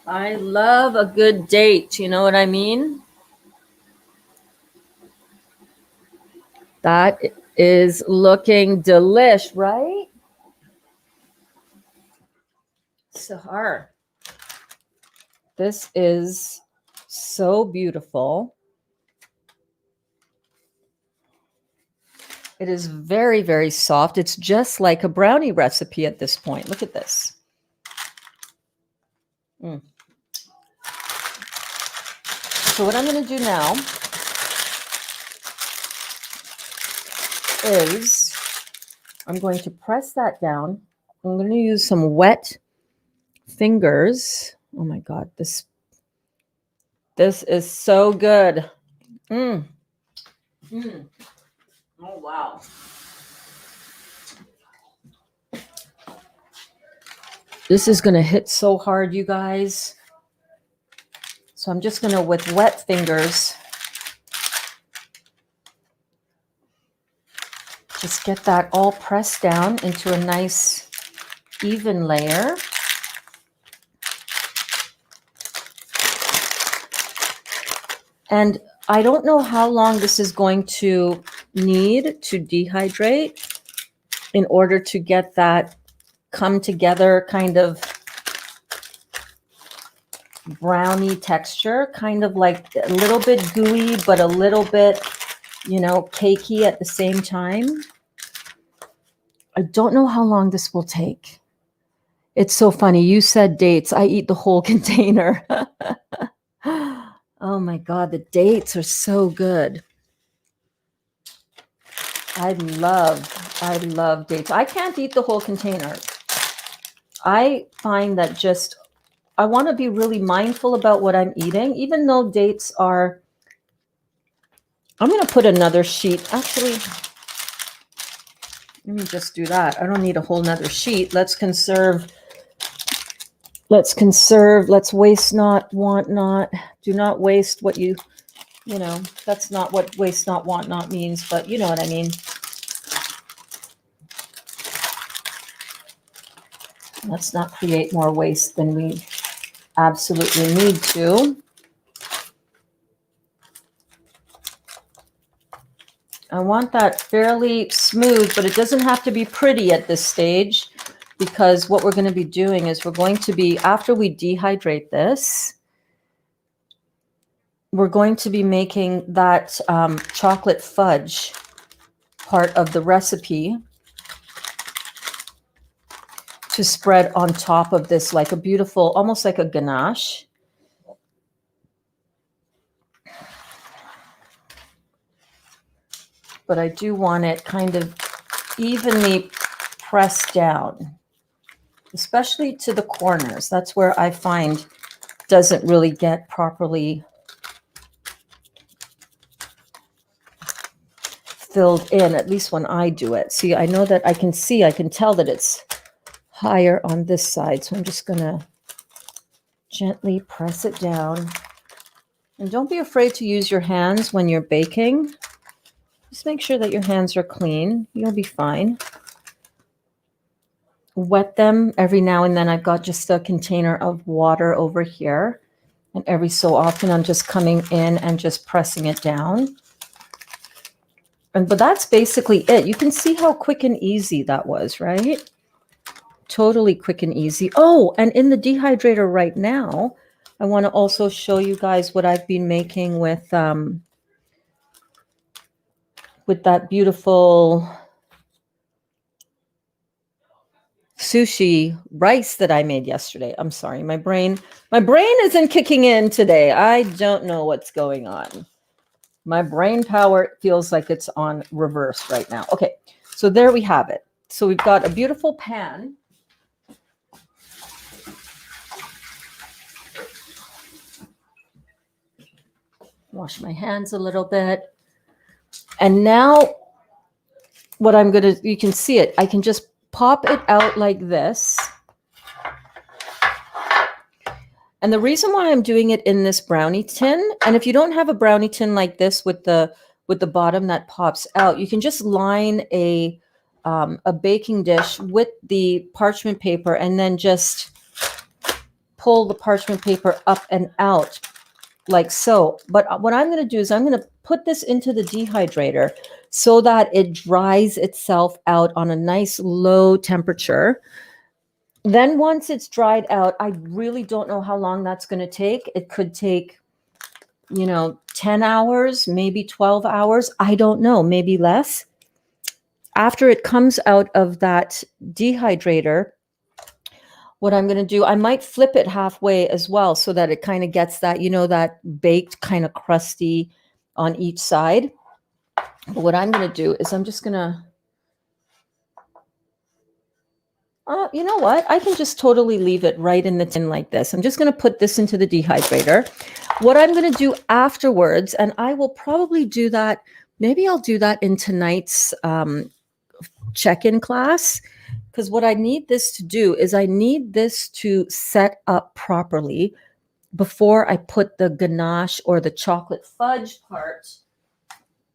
I love a good date. You know what I mean? That is looking delish, right? Sahar. This is so beautiful. It is very, very soft. It's just like a brownie recipe at this point. Look at this. So what I'm going to do now is I'm going to press that down. I'm going to use some wet fingers. Oh my God, this is so good. Oh wow. This is going to hit so hard, you guys. So I'm just going to, with wet fingers, just get that all pressed down into a nice even layer. And I don't know how long this is going to need to dehydrate in order to get that come together kind of brownie texture, kind of like a little bit gooey, but a little bit, cakey at the same time. I don't know how long this will take. It's so funny. You said dates. I eat the whole container. Oh my God, the dates are so good. I love dates. I can't eat the whole container. I find that I want to be really mindful about what I'm eating, even though dates are, I'm going to put another sheet. Actually, let me just do that. I don't need a whole nother sheet. Let's conserve. Let's waste not, want not. Do not waste what that's not what waste not, want not means, but you know what I mean. Let's not create more waste than we absolutely need to. I want that fairly smooth, but it doesn't have to be pretty at this stage, because what we're going to be doing is we're going to be, after we dehydrate this, we're going to be making that chocolate fudge part of the recipe to spread on top of this, like a beautiful, almost like a ganache. But I do want it kind of evenly pressed down, especially to the corners. That's where I find doesn't really get properly filled in, at least when I do it. See, I know that I can tell that it's higher on this side. So I'm just going to gently press it down. And don't be afraid to use your hands when you're baking. Just make sure that your hands are clean. You'll be fine. Wet them every now and then. I've got just a container of water over here. And every so often I'm just coming in and just pressing it down. But that's basically it. You can see how quick and easy that was, right? Totally quick and easy. Oh, and in the dehydrator right now, I want to also show you guys what I've been making with that beautiful sushi rice that I made yesterday. I'm sorry, my brain isn't kicking in today. I don't know what's going on. My brain power feels like it's on reverse right now. Okay, so there we have it. So we've got a beautiful pan. Wash my hands a little bit. And now what I'm going to, you can see it. I can just pop it out like this. And the reason why I'm doing it in this brownie tin, and if you don't have a brownie tin like this with the bottom that pops out, you can just line a baking dish with the parchment paper and then just pull the parchment paper up and out like so. But what I'm going to do is I'm going to put this into the dehydrator so that it dries itself out on a nice low temperature. Then once it's dried out, I really don't know how long that's going to take. It could take, 10 hours, maybe 12 hours. I don't know, maybe less. After it comes out of that dehydrator, what I'm going to do, I might flip it halfway as well so that it kind of gets that, that baked kind of crusty on each side. But what I'm going to do is I'm just going to, you know what? I can just totally leave it right in the tin like this. I'm just going to put this into the dehydrator. What I'm going to do afterwards, and I will probably do that, maybe I'll do that in tonight's check-in class, because what I need this to do is I need this to set up properly before I put the ganache or the chocolate fudge part,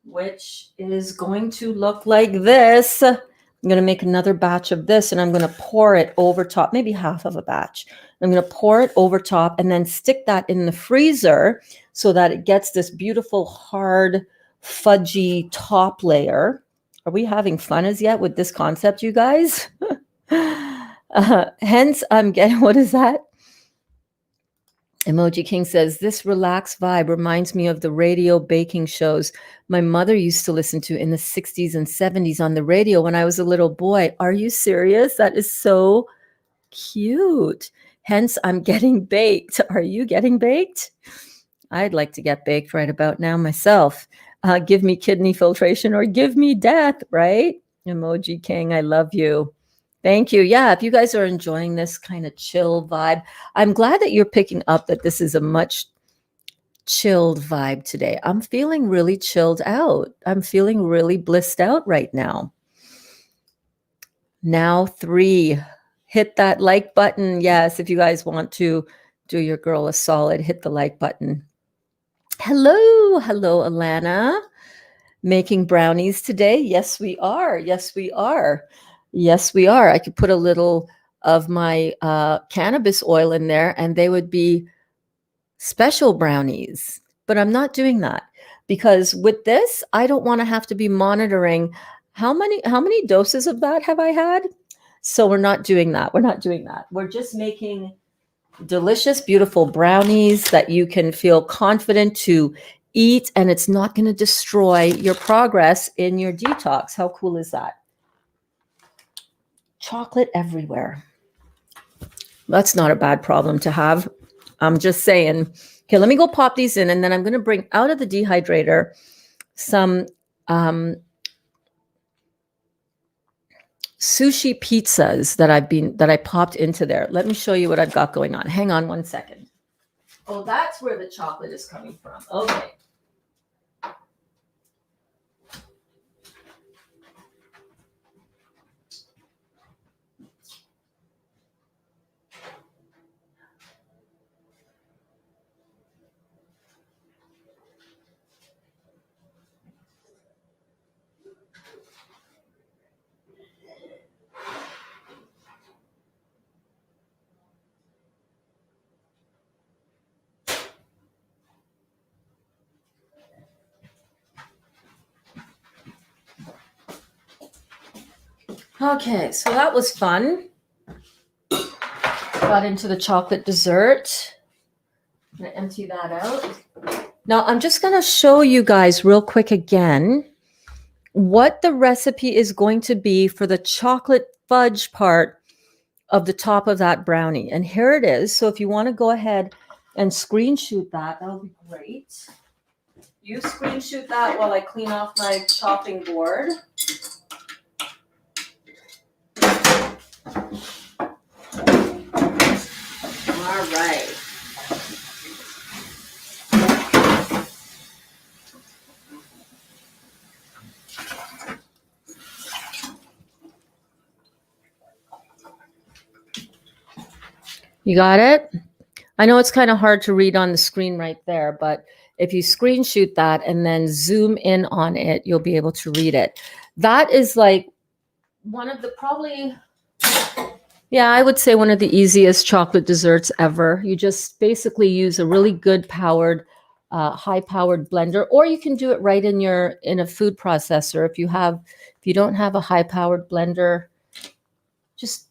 which is going to look like this. I'm going to make another batch of this and I'm going to pour it over top, maybe half of a batch. I'm going to pour it over top and then stick that in the freezer so that it gets this beautiful hard fudgy top layer. Are we having fun as yet with this concept, you guys? Hence, I'm getting, what is that? Emoji King says, this relaxed vibe reminds me of the radio baking shows my mother used to listen to in the 60s and 70s on the radio when I was a little boy. Are you serious? That is so cute. Hence, I'm getting baked. Are you getting baked? I'd like to get baked right about now myself. Give me kidney filtration or give me death, right? Emoji King, I love you. Thank you. Yeah, if you guys are enjoying this kind of chill vibe, I'm glad that you're picking up that this is a much chilled vibe today. I'm feeling really chilled out. I'm feeling really blissed out right now. Now 3, hit that like button. Yes, if you guys want to do your girl a solid, hit the like button. Hello, Alana. Making brownies today? Yes, we are. Yes, we are. Yes, we are. I could put a little of my cannabis oil in there and they would be special brownies. But I'm not doing that because with this, I don't want to have to be monitoring how many doses of that have I had? So we're not doing that. We're not doing that. We're just making delicious, beautiful brownies that you can feel confident to eat and it's not going to destroy your progress in your detox. How cool is that? Chocolate everywhere. That's not a bad problem to have. I'm just saying. Okay, let me go pop these in and then I'm going to bring out of the dehydrator some sushi pizzas that I popped into there. Let me show you what I've got going on. Hang on one second. Oh, that's where the chocolate is coming from. Okay. Okay, so that was fun. Got into the chocolate dessert. I'm going to empty that out. Now, I'm just going to show you guys real quick again what the recipe is going to be for the chocolate fudge part of the top of that brownie. And here it is. So if you want to go ahead and screenshot that, that'll be great. You screenshot that while I clean off my chopping board. All right. You got it? I know it's kind of hard to read on the screen right there, but if you screenshot that and then zoom in on it, you'll be able to read it. That is like one of the I would say one of the easiest chocolate desserts ever. You just basically use a really good powered, high-powered blender, or you can do it right in a food processor. If you don't have a high-powered blender, just,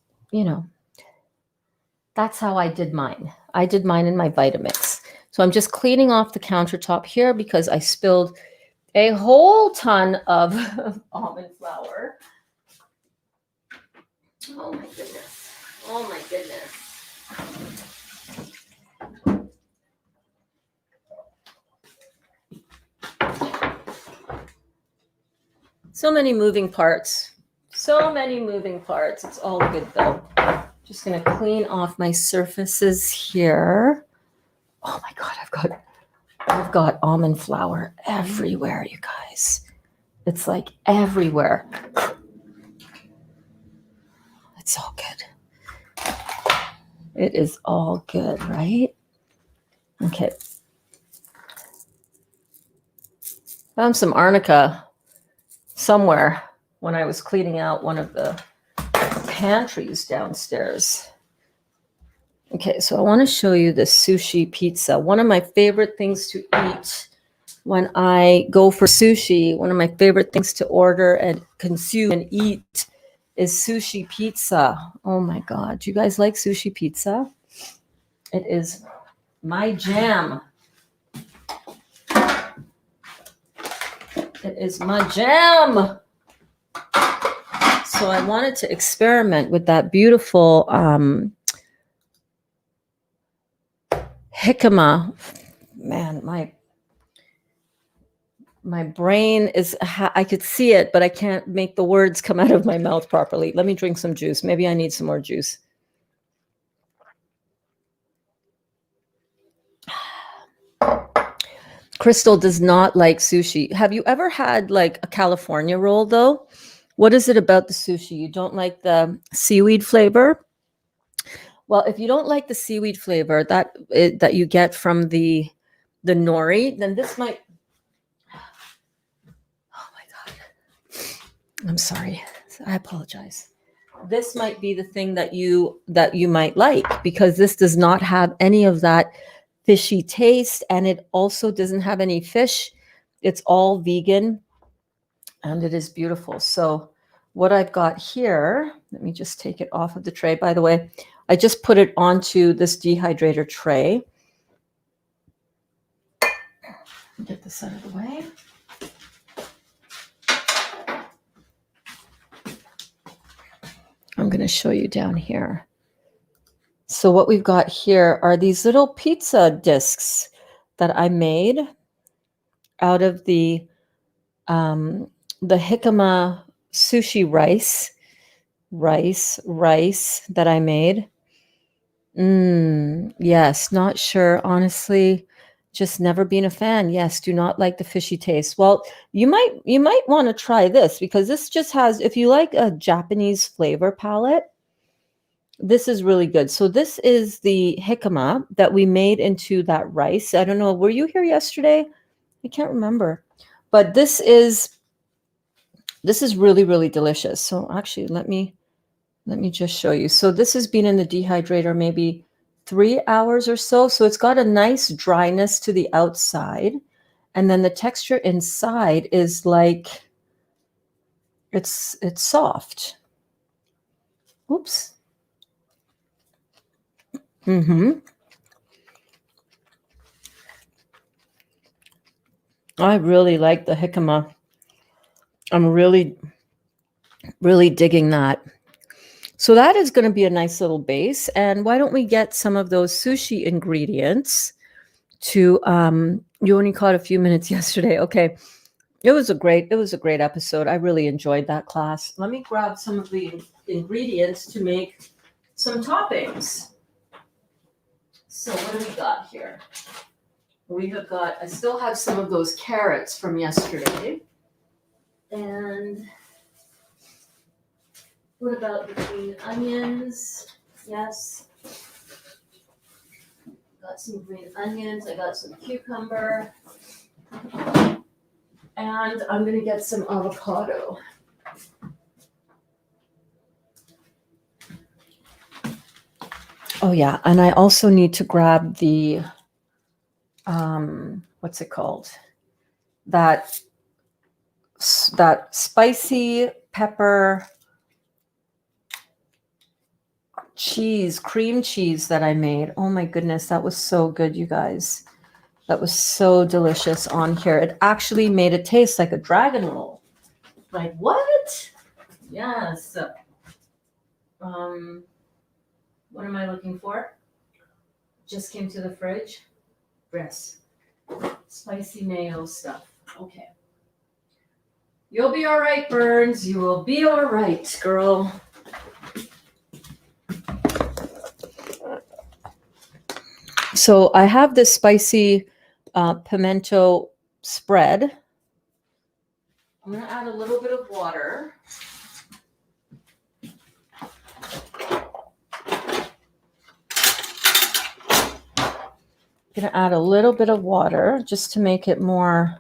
that's how I did mine. I did mine in my Vitamix. So I'm just cleaning off the countertop here because I spilled a whole ton of almond flour. Oh my goodness. Oh my goodness. So many moving parts. So many moving parts. It's all good though. Just going to clean off my surfaces here. Oh my God, I've got almond flour everywhere, you guys. It's like everywhere. It's all good. It is all good, right? Okay. Found some arnica somewhere when I was cleaning out one of the pantries downstairs. Okay, so I want to show you the sushi pizza. One of my favorite things to eat when I go for sushi, one of my favorite things to order and consume and eat is sushi pizza. Oh my God. Do you guys like sushi pizza? It is my jam. It is my jam. So I wanted to experiment with that beautiful jicama. Man, my brain is, I could see it, but I can't make the words come out of my mouth properly. Let me drink some juice. Maybe I need some more juice. Crystal does not like sushi. Have you ever had like a California roll though? What is it about the sushi? You don't like the seaweed flavor? Well, if you don't like the seaweed flavor that you get from the nori, then this might. Oh my God. I'm sorry. I apologize. This might be the thing that you might like, because this does not have any of that fishy taste, and it also doesn't have any fish. It's all vegan, and it is beautiful. So what I've got here, let me just take it off of the tray. By the way, I just put it onto this dehydrator tray. Get this out of the way. I'm going to show you down here. So what we've got here are these little pizza discs that I made out of the jicama sushi rice that I made. Yes, not sure. Honestly, just never been a fan. Yes, do not like the fishy taste. Well, you might want to try this, because this just has, if you like a Japanese flavor palette, this is really good. So this is the jicama that we made into that rice. I don't know, were you here yesterday? I can't remember. But this is really, really delicious. So actually, let me just show you. So this has been in the dehydrator maybe 3 hours or so. So it's got a nice dryness to the outside. And then the texture inside is like, it's soft. Oops. I really like the jicama. I'm really, really digging that. So that is going to be a nice little base. And why don't we get some of those sushi ingredients to you only caught a few minutes yesterday. Okay. It was a great episode. I really enjoyed that class. Let me grab some of the ingredients to make some toppings. So what do we got here? I still have some of those carrots from yesterday. And what about the green onions? Yes. Got some green onions. I got some cucumber. And I'm going to get some avocado. Oh, yeah. And I also need to grab the, what's it called? That spicy pepper cream cheese that I made. Oh my goodness, that was so good, you guys. That was so delicious on here. It actually made it taste like a dragon roll. Like, what? Yes. What am I looking for? Just came to the fridge. Yes. Spicy mayo stuff. Okay. You'll be all right, Berns. You will be all right, girl. So I have this spicy pimento spread. I'm going to add a little bit of water. I'm going to add a little bit of water just to make it more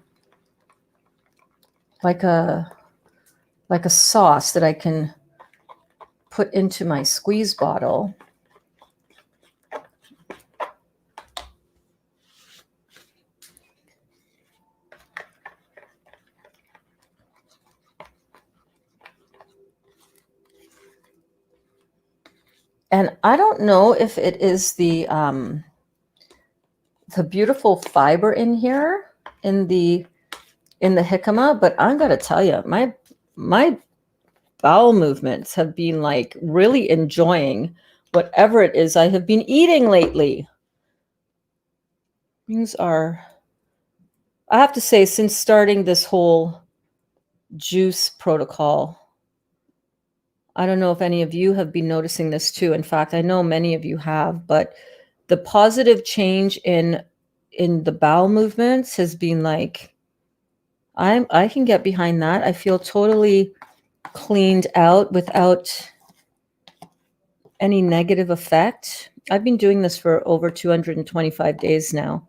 like a sauce that I can put into my squeeze bottle. And I don't know if it is the beautiful fiber in here in the jicama, but I'm gonna tell you, my bowel movements have been like really enjoying whatever it is I have been eating lately. Things are, I have to say, since starting this whole juice protocol, I don't know if any of you have been noticing this too. In fact, I know many of you have, but the positive change in the bowel movements has been like, I can get behind that. I feel totally cleaned out without any negative effect. I've been doing this for over 225 days now.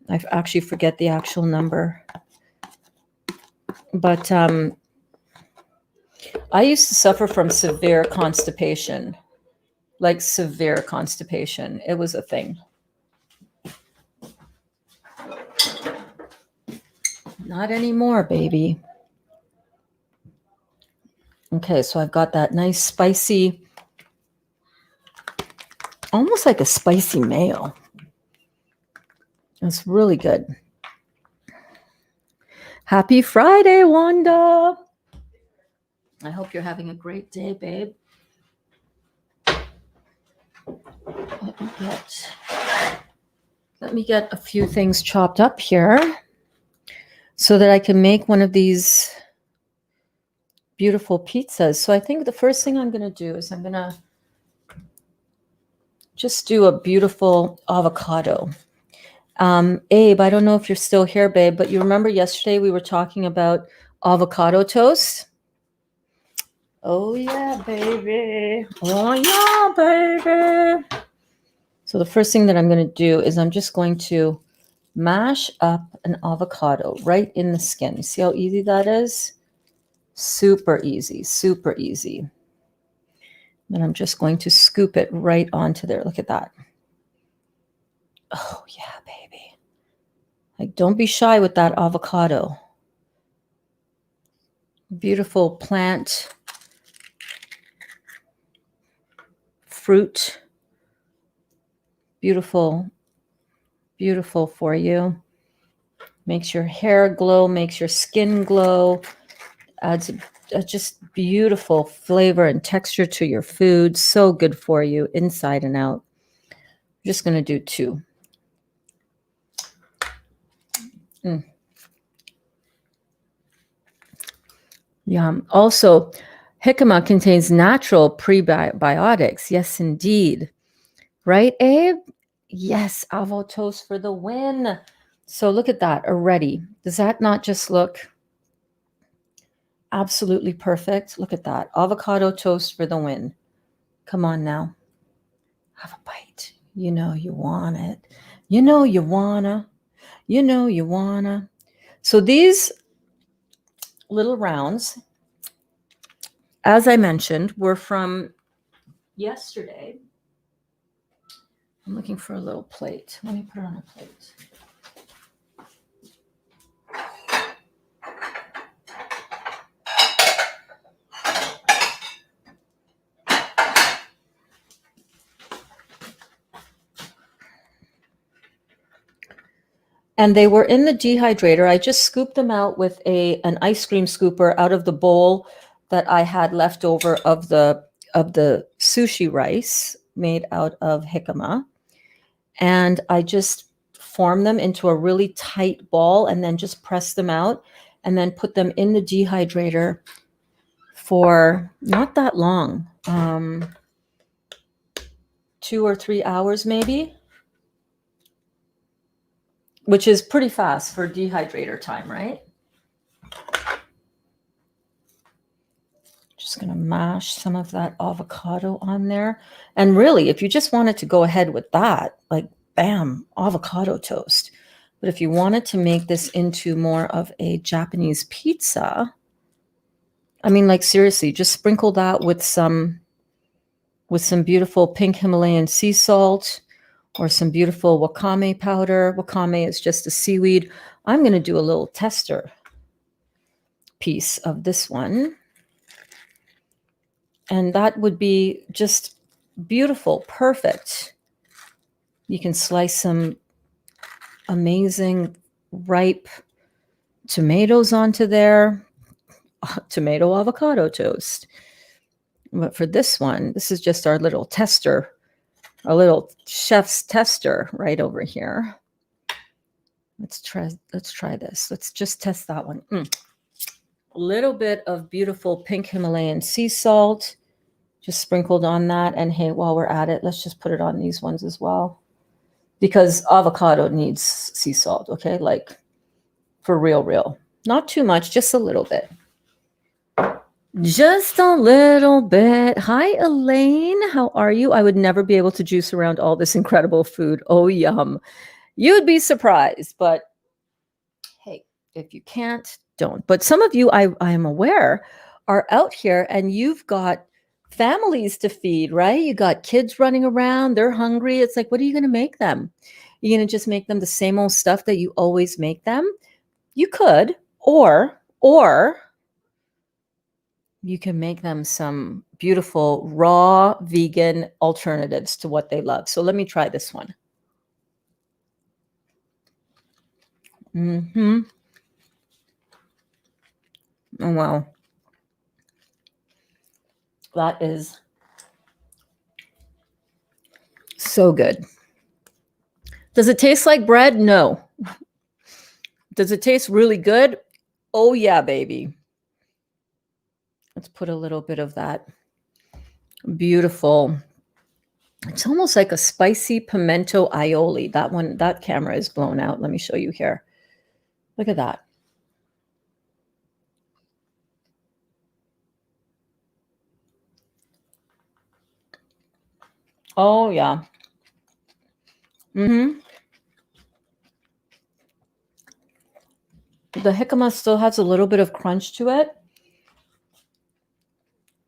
I actually forget the actual number. But I used to suffer from severe constipation, like severe constipation. It was a thing. Not anymore, baby. Okay, so I've got that nice spicy, almost like a spicy mayo. It's really good. Happy Friday, Wanda. I hope you're having a great day, babe. Let me get a few things chopped up here so that I can make one of these beautiful pizzas. So I think the first thing I'm going to do is I'm going to just do a beautiful avocado. Abe, I don't know if you're still here, babe, but you remember yesterday we were talking about avocado toast? Oh, yeah, baby. Oh, yeah, baby. So the first thing that I'm going to do is I'm just going to mash up an avocado right in the skin. See how easy that is? Super easy, super easy. And I'm just going to scoop it right onto there. Look at that. Oh, yeah, baby. Like, don't be shy with that avocado. Beautiful plant fruit. Beautiful, beautiful for you. Makes your hair glow, makes your skin glow, adds a just beautiful flavor and texture to your food. So good for you inside and out. I'm just going to do 2. Yum. Also, jicama contains natural prebiotics. Yes, indeed. Right, Abe? Yes, avocado toast for the win. So look at that already. Does that not just look absolutely perfect? Look at that. Avocado toast for the win. Come on now. Have a bite. You know you want it. You know you wanna. You know you wanna. So these little rounds, as I mentioned, were from yesterday. I'm looking for a little plate. Let me put it on a plate. And they were in the dehydrator. I just scooped them out with an ice cream scooper out of the bowl that I had left over of the sushi rice made out of jicama. And I just formed them into a really tight ball and then just pressed them out and then put them in the dehydrator for not that long, 2 or 3 hours maybe, which is pretty fast for dehydrator time, right? Just going to mash some of that avocado on there. And really, if you just wanted to go ahead with that, like, bam, avocado toast. But if you wanted to make this into more of a Japanese pizza, I mean, like, seriously, just sprinkle that with some beautiful pink Himalayan sea salt or some beautiful wakame powder. Wakame is just a seaweed. I'm going to do a little tester piece of this one. And that would be just beautiful, perfect. You can slice some amazing ripe tomatoes onto there. Tomato avocado toast. But for this one, this is just our little tester, our little chef's tester right over here. Let's try this. Let's just test that one. A little bit of beautiful pink Himalayan sea salt just sprinkled on that. And hey, while we're at it, let's just put it on these ones as well, because avocado needs sea salt. Okay, like for real. Not too much, just a little bit. Just a little bit. Hi, Elaine. How are you? I would never be able to juice around all this incredible food. Oh, yum. You'd be surprised, but hey, if you can't, don't. But some of you, I am aware, are out here and you've got families to feed, right? You got kids running around, they're hungry. It's like, what are you going to make them? You're going to just make them the same old stuff that you always make them? You could, or you can make them some beautiful raw vegan alternatives to what they love. So let me try this one. Oh, wow. That is so good. Does it taste like bread? No. Does it taste really good? Oh, yeah, baby. Let's put a little bit of that beautiful. It's almost like a spicy pimento aioli. That one, that camera is blown out. Let me show you here. Look at that. Oh, yeah. The jicama still has a little bit of crunch to it,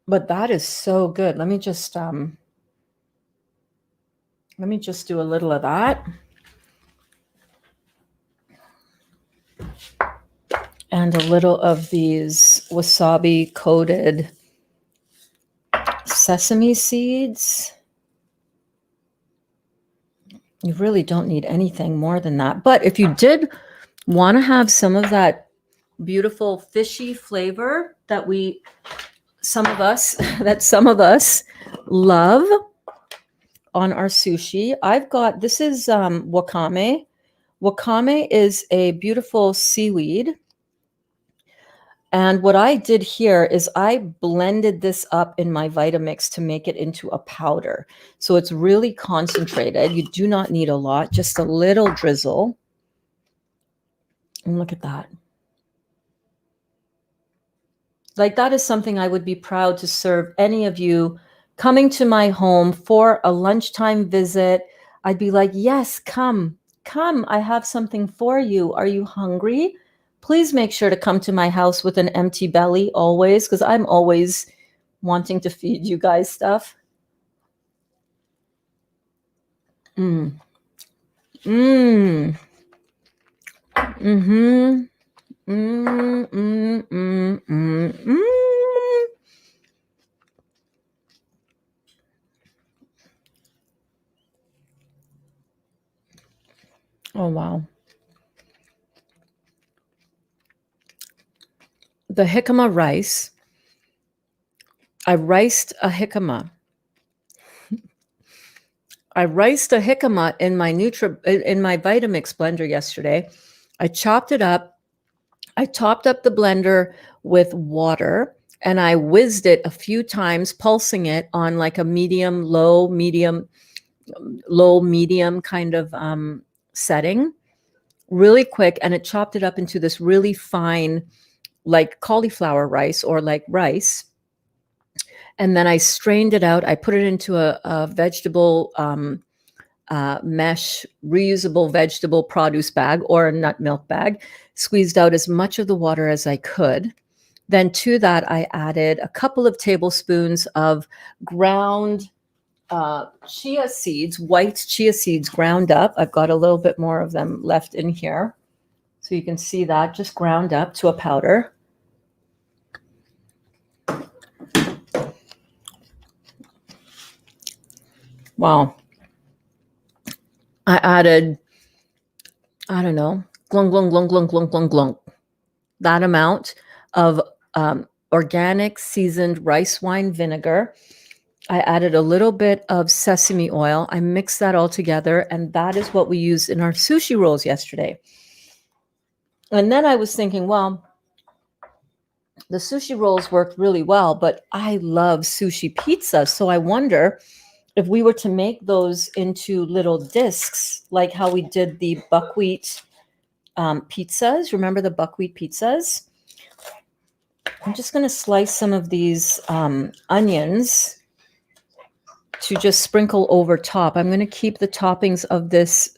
but that is so good. Let me just do a little of that. And a little of these wasabi coated sesame seeds. You really don't need anything more than that. But if you did want to have some of that beautiful fishy flavor that some of us love on our sushi, I've got, this is wakame. Wakame is a beautiful seaweed. And what I did here is I blended this up in my Vitamix to make it into a powder. So it's really concentrated. You do not need a lot, just a little drizzle. And look at that. Like, that is something I would be proud to serve any of you coming to my home for a lunchtime visit. I'd be like, yes, come, I have something for you. Are you hungry? Please make sure to come to my house with an empty belly always, because I'm always wanting to feed you guys stuff. Mm. Mm. Mm-hmm. Mm, mm, mm, mm, mm. Oh, wow. The jicama rice. I riced a jicama. I riced a jicama in my Vitamix blender yesterday. I chopped it up. I topped up the blender with water and I whizzed it a few times, pulsing it on like a medium, low, medium kind of setting, really quick. And it chopped it up into this really fine, like cauliflower rice or like rice. And then I strained it out. I put it into a vegetable mesh reusable vegetable produce bag or a nut milk bag, squeezed out as much of the water as I could. Then to that, I added a couple of tablespoons of ground chia seeds, white chia seeds ground up. I've got a little bit more of them left in here. So you can see that just ground up to a powder. Wow. I added, I don't know, glung, glung, glung, glung, glung, glung, glung. That amount of organic seasoned rice wine vinegar. I added a little bit of sesame oil. I mixed that all together, and that is what we used in our sushi rolls yesterday. And then I was thinking, well, the sushi rolls worked really well, but I love sushi pizza. So I wonder if we were to make those into little discs, like how we did the buckwheat pizzas. Remember the buckwheat pizzas? I'm just going to slice some of these onions to just sprinkle over top. I'm going to keep the toppings of this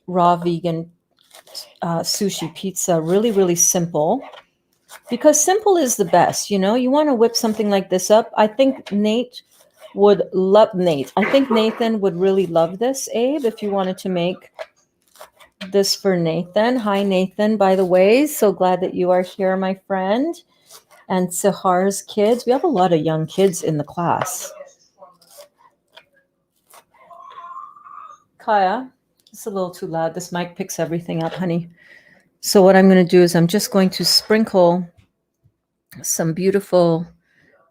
raw vegan sushi pizza really, really simple, because simple is the best. You know, you want to whip something like this up. I think Nathan would really love this, Abe, if you wanted to make this for Nathan. Hi, Nathan, by the way. So glad that you are here, my friend. And Sahar's kids. We have a lot of young kids in the class. Kaya, it's a little too loud. This mic picks everything up, honey. So what I'm going to do is I'm just going to sprinkle some beautiful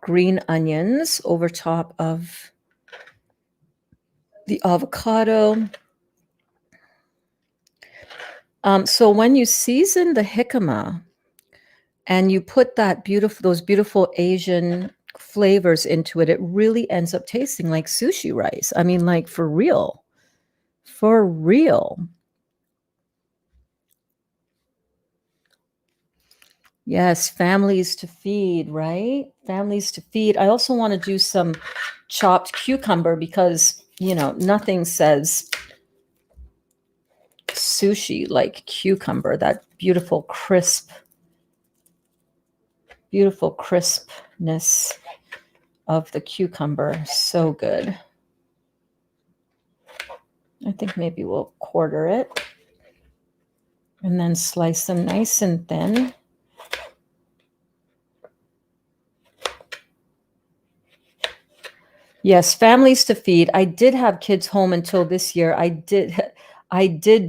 green onions over top of the avocado. So when you season the jicama and you put those beautiful Asian flavors into it, it really ends up tasting like sushi rice. I mean, like, for real. For real. Yes, families to feed, right? Families to feed. I also want to do some chopped cucumber because, you know, nothing says sushi like cucumber, that beautiful crispness of the cucumber. So good. I think maybe we'll quarter it and then slice them nice and thin. Yes, families to feed. I did have kids home until this year. I did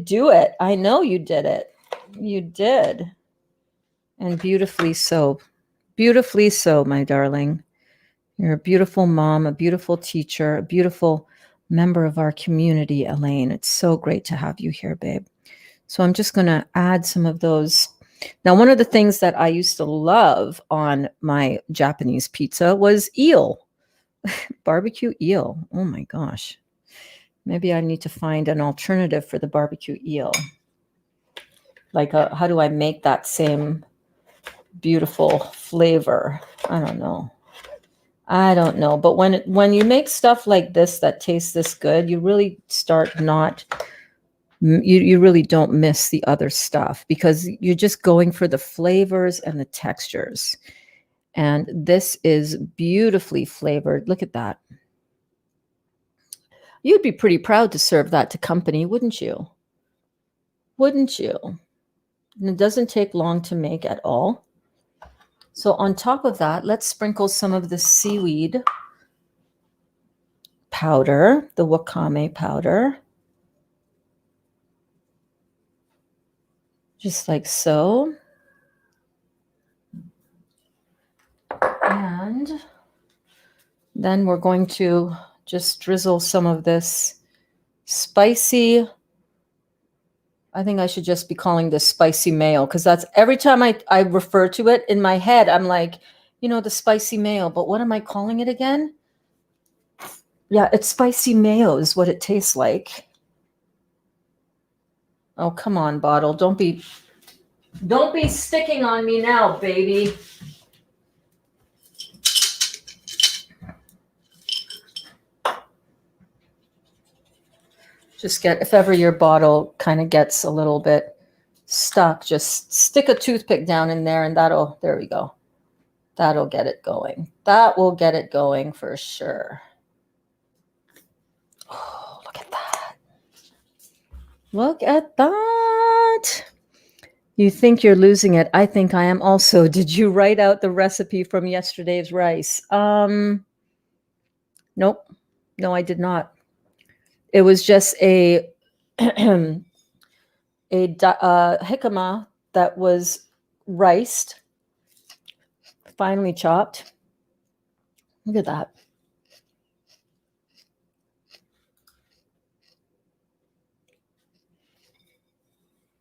do it. I know you did it. You did. And beautifully so. Beautifully so, my darling. You're a beautiful mom, a beautiful teacher, a beautiful member of our community, Elaine. It's so great to have you here, babe. So I'm just going to add some of those Now, one of the things that I used to love on my Japanese pizza was eel, barbecue eel. Oh my gosh. Maybe I need to find an alternative for the barbecue eel. Like, how do I make that same beautiful flavor? I don't know. But when you make stuff like this that tastes this good, you really start not, you really don't miss the other stuff because you're just going for the flavors and the textures. And this is beautifully flavored. Look at that. You'd be pretty proud to serve that to company, wouldn't you? Wouldn't you? And it doesn't take long to make at all. So on top of that, let's sprinkle some of the seaweed powder, the wakame powder. Just like so. And then we're going to just drizzle some of this spicy. I think I should just be calling this spicy mayo because that's every time I refer to it in my head, I'm like, the spicy mayo. But what am I calling it again? Yeah, it's spicy mayo is what it tastes like. Oh, come on, bottle. Don't be sticking on me now, baby. Just if ever your bottle kind of gets a little bit stuck, just stick a toothpick down in there and there we go. That'll get it going. That will get it going for sure. Oh, look at that. Look at that. You think you're losing it. I think I am also. Did you write out the recipe from yesterday's rice? Nope. No, I did not. It was just a jicama that was riced, finely chopped. Look at that.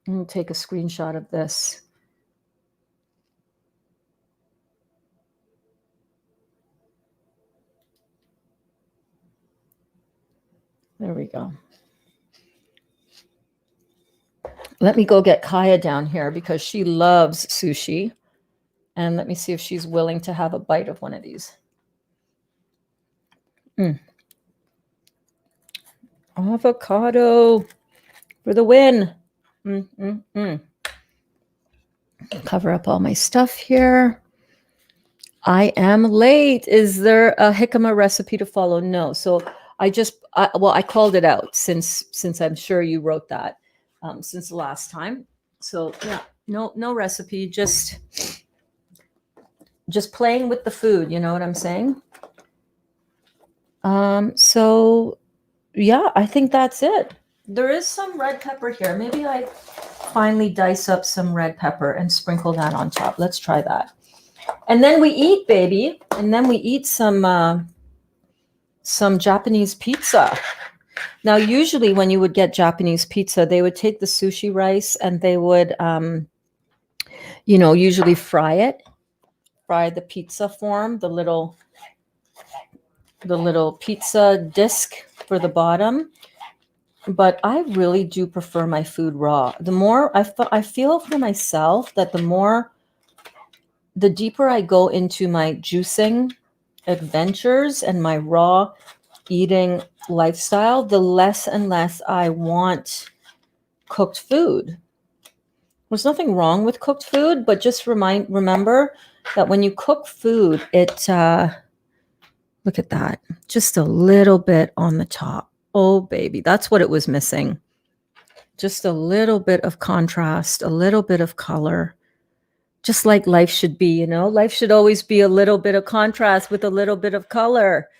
I'm going to take a screenshot of this. There we go. Let me go get Kaya down here because she loves sushi. And let me see if she's willing to have a bite of one of these. Avocado for the win. Cover up all my stuff here. I am late. Is there a jicama recipe to follow? No. So I called it out since I'm sure you wrote that since the last time. So yeah, no recipe, just playing with the food. You know what I'm saying? So yeah, I think that's it. There is some red pepper here. Maybe I finally dice up some red pepper and sprinkle that on top. Let's try that. And then we eat, baby. And then we eat some Japanese pizza. Now, usually when you would get Japanese pizza, they would take the sushi rice and they would, usually fry the pizza form, the little pizza disc for the bottom. But I really do prefer my food raw. The more I feel for myself that the deeper I go into my juicing adventures and my raw eating lifestyle, the less and less I want cooked food. There's nothing wrong with cooked food, but just remember that when you cook food, look at that, just a little bit on the top. Oh, baby, that's what it was missing. Just a little bit of contrast, a little bit of color. Just like life should be, life should always be a little bit of contrast with a little bit of color.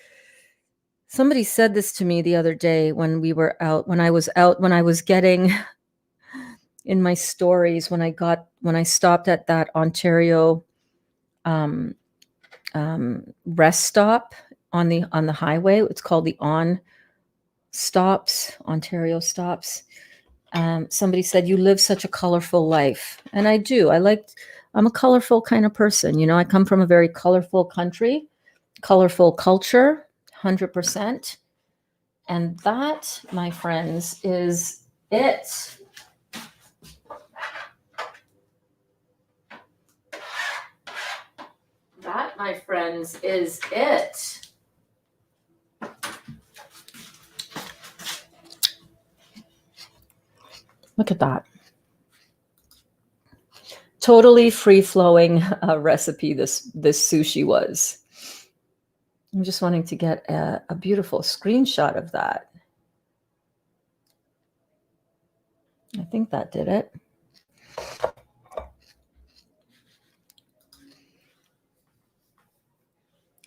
Somebody said this to me the other day when I was getting in my stories, when I stopped at that Ontario rest stop on the highway. It's called the Ontario stops. Somebody said, you live such a colorful life. And I do. I'm a colorful kind of person. You know, I come from a very colorful country, colorful culture, 100%. And that, my friends, is it. That, my friends, is it. Look at that. Totally free-flowing recipe this sushi was. I'm just wanting to get a beautiful screenshot of that. I think that did it.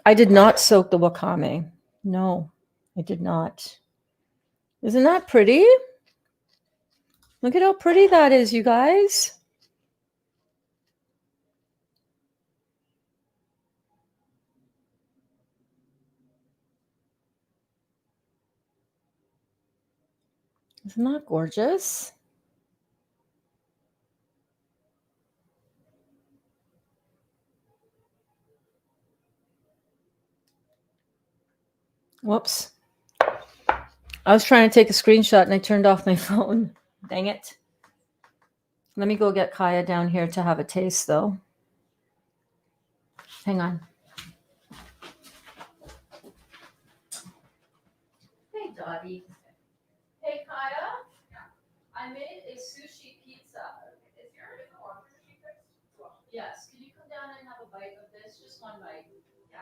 I did not soak the wakame. No, I did not. Isn't that pretty? Look at how pretty that is, you guys. Isn't that gorgeous? Whoops. I was trying to take a screenshot and I turned off my phone. Dang it. Let me go get Kaya down here to have a taste, though. Hang on. Hey, Dottie. Hey, Kaya. I made a sushi pizza. Is yours or sushi fixed? Yes. Can you come down and have a bite of this? Just one bite. Yeah.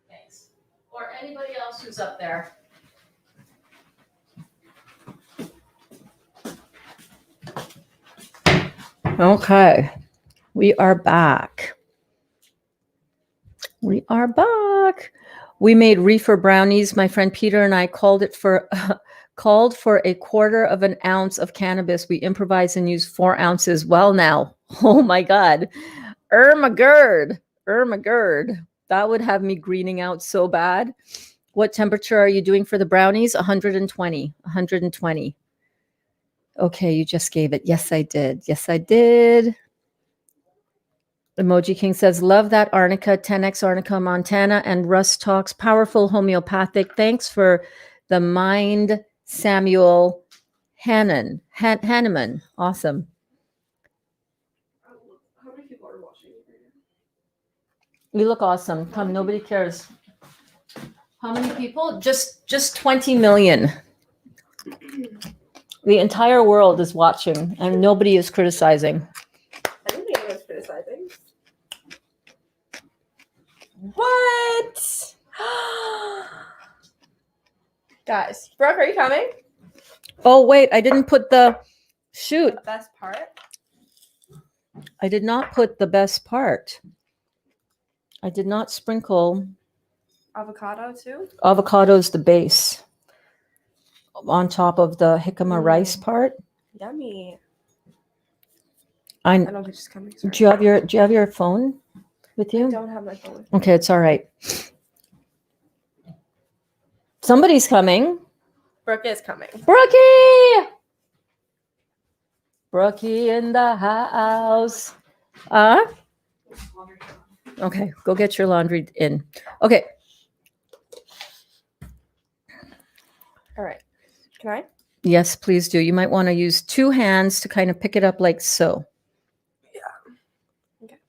Thanks. Or anybody else who's up there. Okay. We are back. We are back. We made reefer brownies. My friend Peter and I called for a 1/4 of an ounce of cannabis. We improvised and used 4 ounces. Well, now, oh my God, Ermagerd. That would have me greening out so bad. What temperature are you doing for the brownies? 120. 120. Okay, you just gave it. Yes, I did. Yes, I did. Emoji King says, love that Arnica, 10x Arnica Montana, and Russ talks powerful homeopathic. Thanks for the mind, Samuel Hanneman. Awesome. How many people are watching right You look awesome. Come, nobody cares. How many people? Just 20 million. The entire world is watching and nobody is criticizing. I don't think anyone's criticizing. What? Guys, Brooke, are you coming? Oh, wait, I didn't put the shoot. The best part? I did not put the best part. I did not sprinkle Avocado too? avocado's the base on top of the jicama rice part. Yummy. I don't think she's coming. Sorry. Do you have your phone with you? I don't have my phone with me. Okay, it's all right. Somebody's coming. Brooke is coming. Brookie in the house. Okay, go get your laundry in. Okay. All right. Can I? Yes, please do. You might want to use 2 hands to kind of pick it up like so. Yeah. Okay.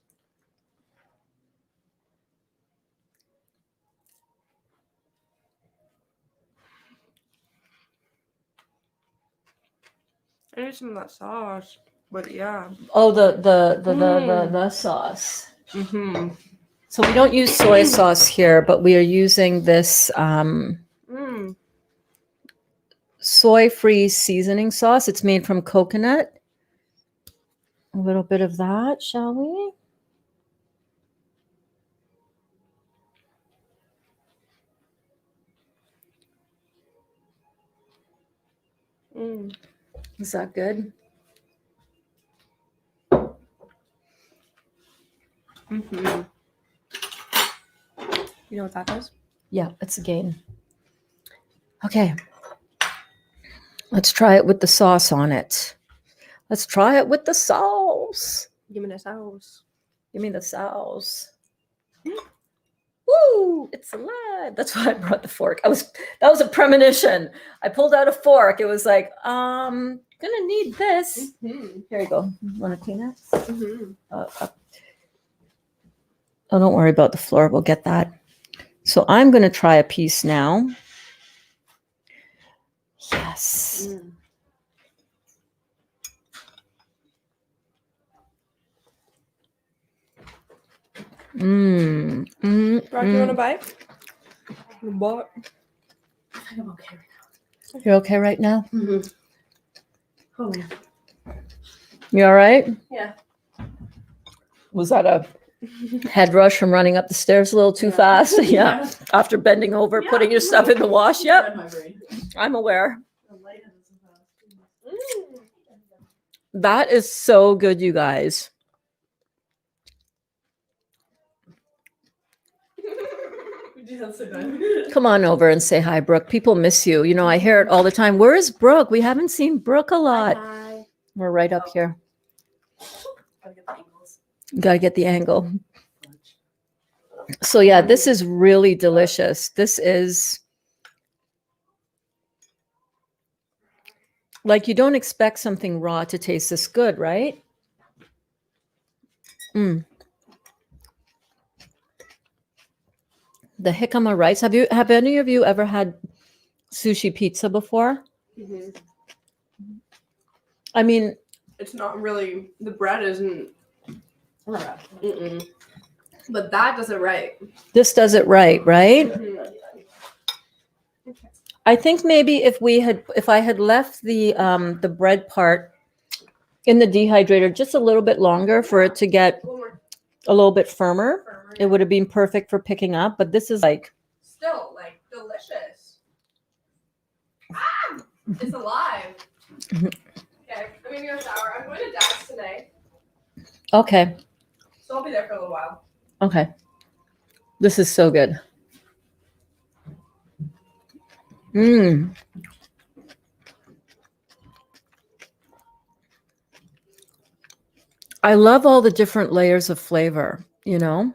I need some of that sauce. But yeah. Oh, the sauce. Mm-hmm. So we don't use soy sauce here, but we are using this soy-free seasoning sauce. It's made from coconut. A little bit of that, shall we? Is that good? Mm-hmm. You know what that is? Yeah, it's a gain. Okay. Let's try it with the sauce on it. Let's try it with the sauce. Give me the sauce. Give me the sauce. Woo! It's alive. That's why I brought the fork. That was a premonition. I pulled out a fork. It was like, gonna need this. Mm-hmm. Here you go. Want a Kleenex? Mm-hmm. Oh, don't worry about the floor. We'll get that. So I'm gonna try a piece now. Yes. Rock, you want to bite? But I'm okay right now. You're okay right now? Mm-hmm. Oh, man. You all right? Yeah. Was that a head rush from running up the stairs a little too fast? Yeah. After bending over, putting your stuff in the wash. Yep. I'm aware. That is so good, you guys. Come on over and say hi, Brooke. People miss you. You know, I hear it all the time. Where is Brooke? We haven't seen Brooke a lot. Hi. We're right up here. Gotta get the angle. So yeah, this is really delicious. This is like, you don't expect something raw to taste this good, right? The jicama rice. Have any of you ever had sushi pizza before? Mm-hmm. I mean, it's not really, the bread isn't. Mm-mm. But that does it right. This does it right, right? Mm-hmm. I think maybe if I had left the bread part in the dehydrator just a little bit longer for it to get a little bit firmer, it would have been perfect for picking up. But this is like still like delicious. Ah, it's alive. Okay, I'm gonna go shower. I'm going to Dad's tonight, okay. so I'll be there for a little while. Okay. This is so good. I love all the different layers of flavor, you know?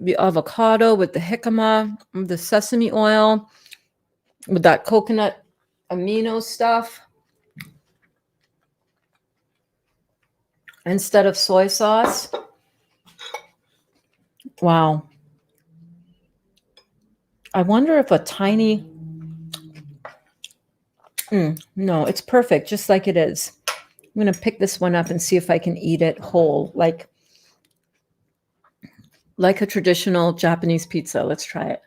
The avocado with the jicama, the sesame oil, with that coconut amino stuff. Instead of soy sauce. Wow. I wonder if a tiny... no, it's perfect, just like it is. I'm going to pick this one up and see if I can eat it whole, like a traditional Japanese pizza. Let's try it.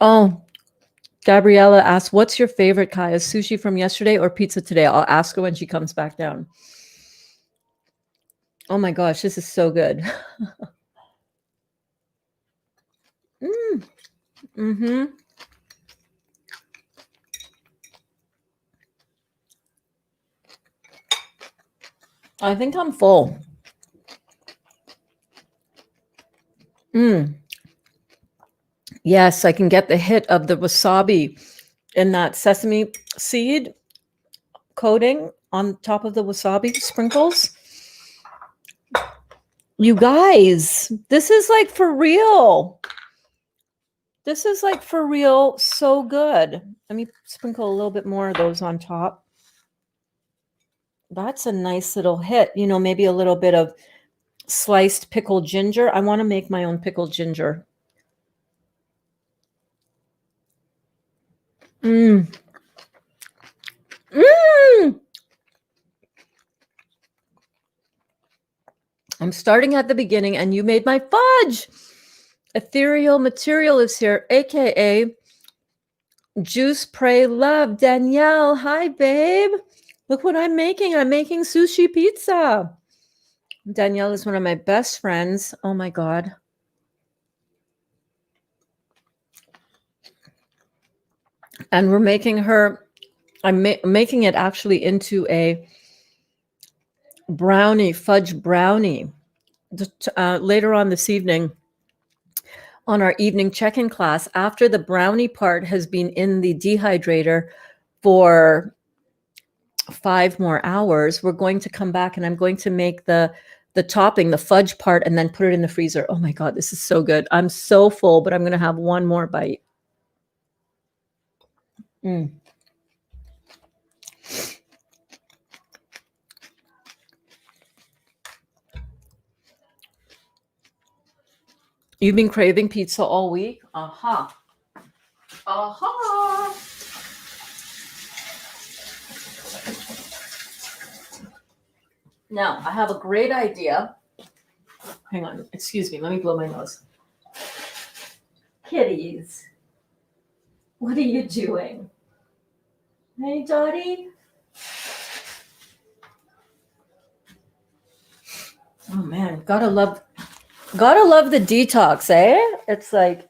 Oh, Gabriella asked, what's your favorite, Kaya? Sushi from yesterday or pizza today? I'll ask her when she comes back down. Oh my gosh, this is so good. I think I'm full. Yes, I can get the hit of the wasabi in that sesame seed coating on top of the wasabi sprinkles. You guys, this is like for real. This is like for real, so good. Let me sprinkle a little bit more of those on top. That's a nice little hit. You know, maybe a little bit of sliced pickled ginger. I want to make my own pickled ginger. I'm starting at the beginning, and you made my fudge. Ethereal Material is here, aka Juice Pray Love. Danielle, hi babe. Look what I'm making. I'm making sushi pizza. Danielle is one of my best friends. Oh my God. And we're making her, I'm making it actually into a fudge brownie. Later on this evening, on our evening check-in class, after the brownie part has been in the dehydrator for 5 more hours, we're going to come back and I'm going to make the topping, the fudge part, and then put it in the freezer. Oh my God, this is so good. I'm so full, but I'm going to have one more bite. You've been craving pizza all week? Aha. Aha. Now, I have a great idea. Hang on. Excuse me. Let me blow my nose. Kitties, what are you doing? Hey, Dottie? Oh, man. Gotta love the detox, eh? It's like...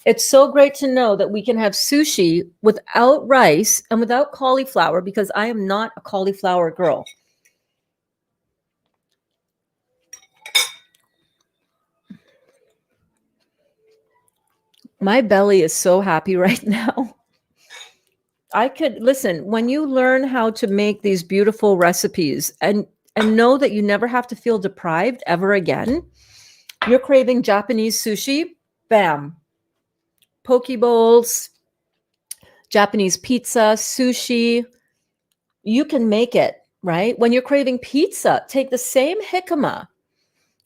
It's so great to know that we can have sushi without rice and without cauliflower, because I am not a cauliflower girl. My belly is so happy right now. Listen, when you learn how to make these beautiful recipes and know that you never have to feel deprived ever again, you're craving Japanese sushi, bam. Poke bowls, Japanese pizza, sushi, you can make it, right? When you're craving pizza, take the same jicama,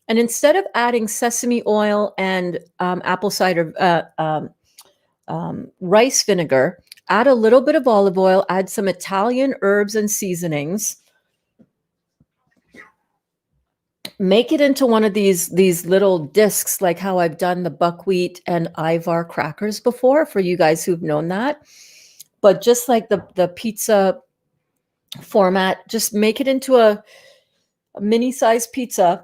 and instead of adding sesame oil and apple cider rice vinegar, add a little bit of olive oil, add some Italian herbs and seasonings, make it into one of these little discs, like how I've done the buckwheat and Ivar crackers before, for you guys who've known that. But just like the pizza format, just make it into a mini size pizza,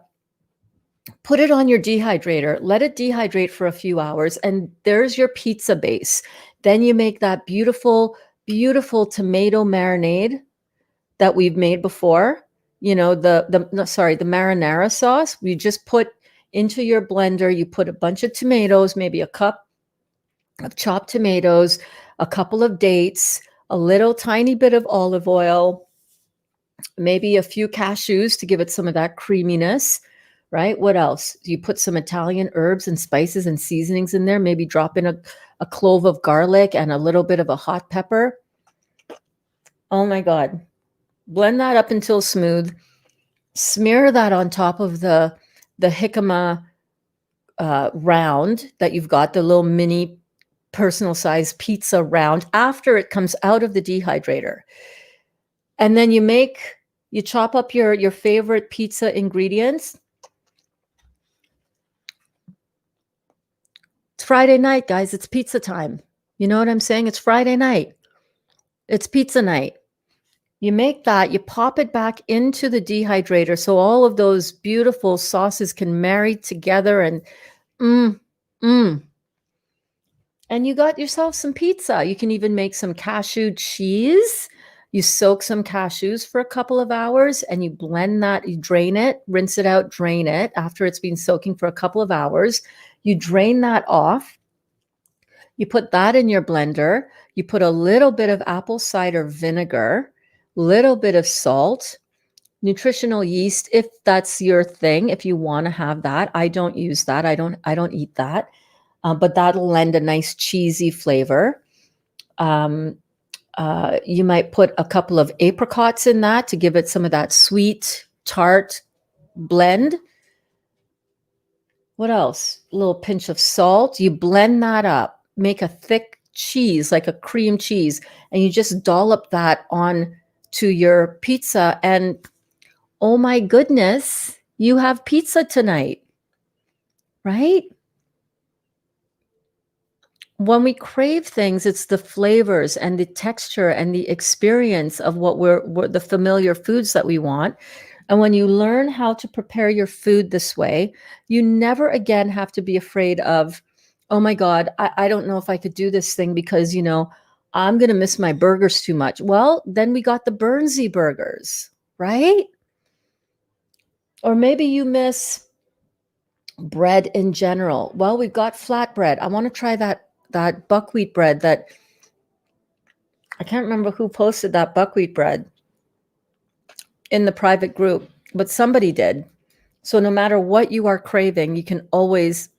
put it on your dehydrator, let it dehydrate for a few hours, and there's your pizza base. Then you make that beautiful, beautiful tomato marinade that we've made before. You know, the marinara sauce. You just put into your blender, you put a bunch of tomatoes, maybe a cup of chopped tomatoes, a couple of dates, a little tiny bit of olive oil, maybe a few cashews to give it some of that creaminess, right? What else? You put some Italian herbs and spices and seasonings in there, maybe drop in a clove of garlic and a little bit of a hot pepper. Oh my God. Blend that up until smooth. Smear that on top of the jicama round that you've got, the little mini personal size pizza round, after it comes out of the dehydrator. And then you chop up your favorite pizza ingredients. It's Friday night, guys. It's pizza time. You know what I'm saying? It's Friday night. It's pizza night. You make that, you pop it back into the dehydrator so all of those beautiful sauces can marry together, and and you got yourself some pizza. You can even make some cashew cheese. You soak some cashews for a couple of hours and you blend that, you drain it, rinse it out, drain it after it's been soaking for a couple of hours. You drain that off. You put that in your blender. You put a little bit of apple cider vinegar, little bit of salt, nutritional yeast, if that's your thing, if you want to have that. I don't use that. I don't eat that. But that'll lend a nice cheesy flavor. You might put a couple of apricots in that to give it some of that sweet, tart blend. What else? A little pinch of salt. You blend that up. Make a thick cheese, like a cream cheese, and you just dollop that on to your pizza. And oh my goodness, you have pizza tonight, right? When we crave things, it's the flavors and the texture and the experience of what we're the familiar foods that we want. And when you learn how to prepare your food this way, you never again have to be afraid of, oh my God, I don't know if I could do this thing because, I'm going to miss my burgers too much. Well, then we got the Bernsey burgers, right? Or maybe you miss bread in general. Well, we've got flatbread. I want to try that buckwheat bread that I can't remember who posted that buckwheat bread in the private group, but somebody did. So no matter what you are craving, you can always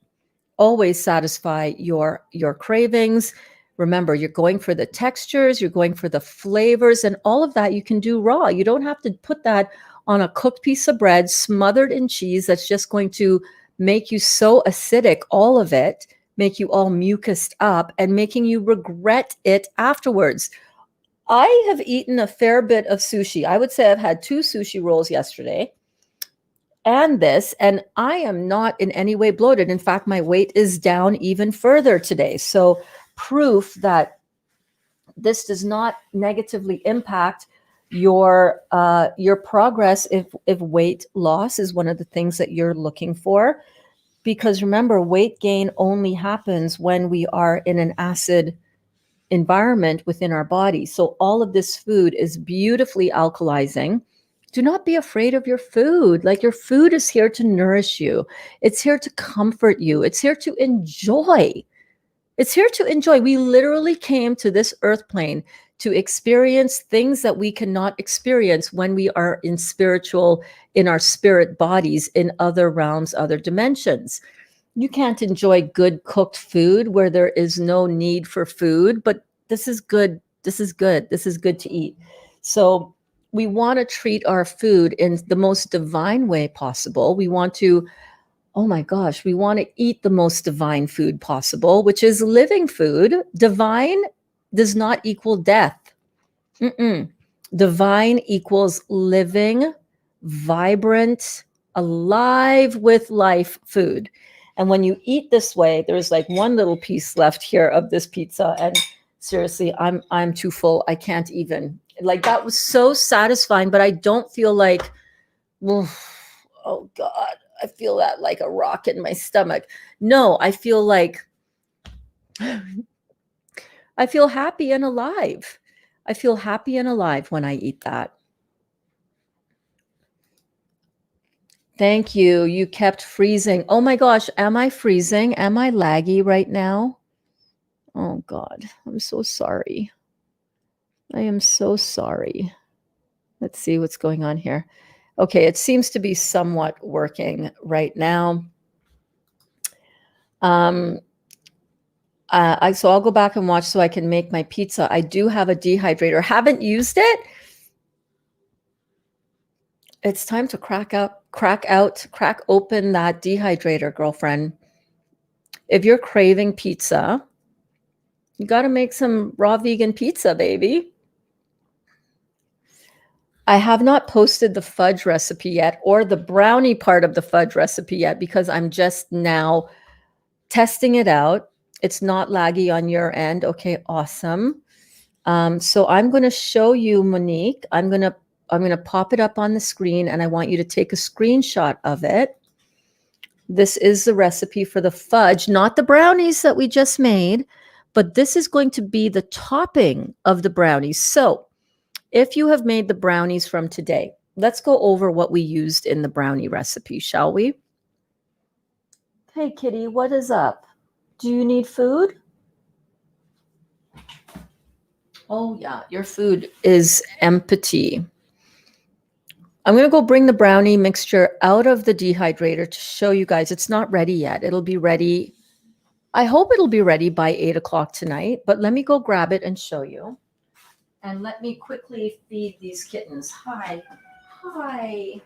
satisfy your cravings. Remember, you're going for the textures, you're going for the flavors, and all of that you can do raw. You don't have to put that on a cooked piece of bread smothered in cheese that's just going to make you so acidic, all of it, make you all mucused up and making you regret it afterwards. I have eaten a fair bit of sushi. I would say I've had 2 sushi rolls yesterday and this, and I am not in any way bloated. In fact, my weight is down even further today. So proof that this does not negatively impact your progress if weight loss is one of the things that you're looking for. Because remember, weight gain only happens when we are in an acid environment within our body. So all of this food is beautifully alkalizing. Do not be afraid of your food. Like, your food is here to nourish you. It's here to comfort you. It's here to enjoy. It's here to enjoy. We literally came to this earth plane to experience things that we cannot experience when we are in our spirit bodies, in other realms, other dimensions. You can't enjoy good cooked food where there is no need for food, but this is good. This is good. This is good to eat. So we want to treat our food in the most divine way possible. We want to, oh my gosh, we want to eat the most divine food possible, which is living food. Divine does not equal death. Divine equals living, vibrant, alive with life food. And when you eat this way, there's like one little piece left here of this pizza, and seriously, I'm too full. I can't even. Like, that was so satisfying, but I don't feel like, oh God, I feel that like a rock in my stomach. No, I feel like I feel happy and alive. I feel happy and alive when I eat that. Thank you. You kept freezing. Oh my gosh, am I freezing? Am I laggy right now? Oh God, I'm so sorry. I am so sorry. Let's see what's going on here. Okay, it seems to be somewhat working right now. So I'll go back and watch so I can make my pizza. I do have a dehydrator. Haven't used it. It's time to crack open that dehydrator, girlfriend. If you're craving pizza, you got to make some raw vegan pizza, baby. I have not posted the fudge recipe yet, or the brownie part of the fudge recipe yet, because I'm just now testing it out. It's not laggy on your end. Okay, awesome. So I'm going to show you, Monique. I'm going to pop it up on the screen, and I want you to take a screenshot of it. This is the recipe for the fudge, not the brownies that we just made, but this is going to be the topping of the brownies. So if you have made the brownies from today, let's go over what we used in the brownie recipe, shall we? Hey, kitty, what is up? Do you need food? Oh, yeah, your food is empty. I'm going to go bring the brownie mixture out of the dehydrator to show you guys. It's not ready yet. It'll be ready. I hope it'll be ready by 8 o'clock tonight, but let me go grab it and show you. And let me quickly feed these kittens. Hi. Hi.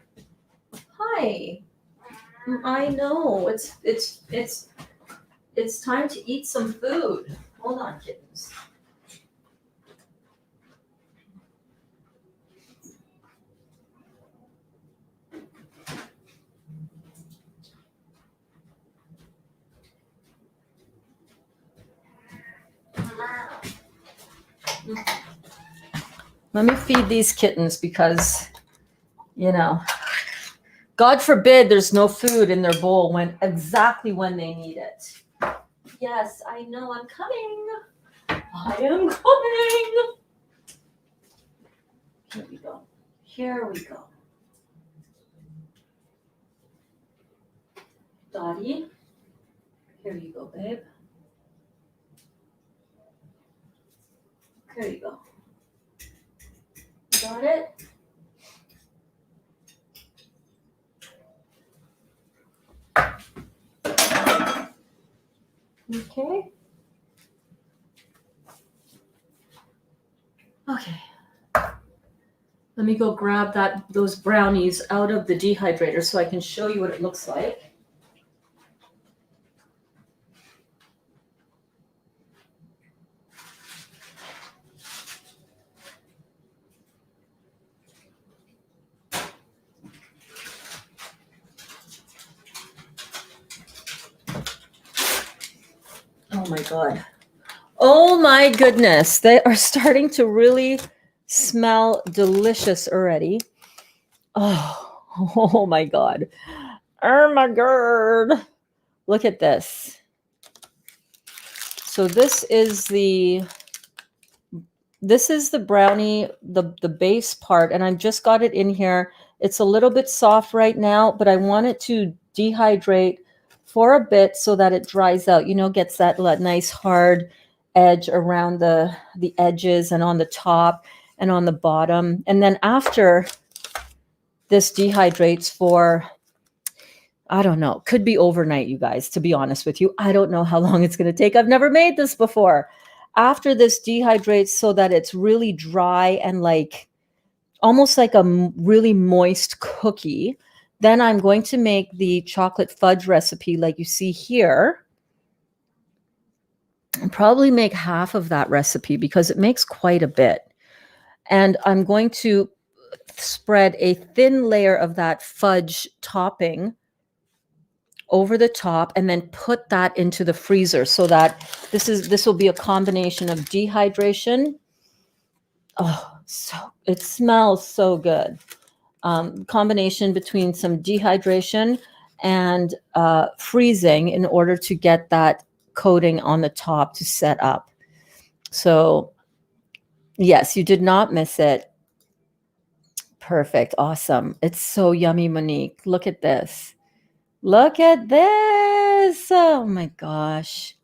Hi. I know. It's time to eat some food. Hold on, kittens. Let me feed these kittens because, God forbid there's no food in their bowl exactly when they need it. Yes, I know. I'm coming. I am coming. Here we go. Here we go. Dottie, here you go, babe. Here you go. Got it? Okay. Okay. Let me go grab those brownies out of the dehydrator so I can show you what it looks like. Oh my God. Oh my goodness. They are starting to really smell delicious already. Oh my God. Oh my God. Look at this. So this is the brownie, the base part, and I've just got it in here. It's a little bit soft right now, but I want it to dehydrate for a bit so that it dries out, gets that nice hard edge around the edges and on the top and on the bottom. And then after this dehydrates for, I don't know, could be overnight, you guys, to be honest with you. I don't know how long it's going to take. I've never made this before. After this dehydrates so that it's really dry and almost like a really moist cookie, then I'm going to make the chocolate fudge recipe like you see here. I'll probably make half of that recipe because it makes quite a bit. And I'm going to spread a thin layer of that fudge topping over the top and then put that into the freezer so that this will be a combination of dehydration. Oh, so it smells so good. Combination between some dehydration and freezing in order to get that coating on the top to set up. So yes, you did not miss it. Perfect. Awesome. It's so yummy, Monique. Look at this. Look at this. Oh my gosh.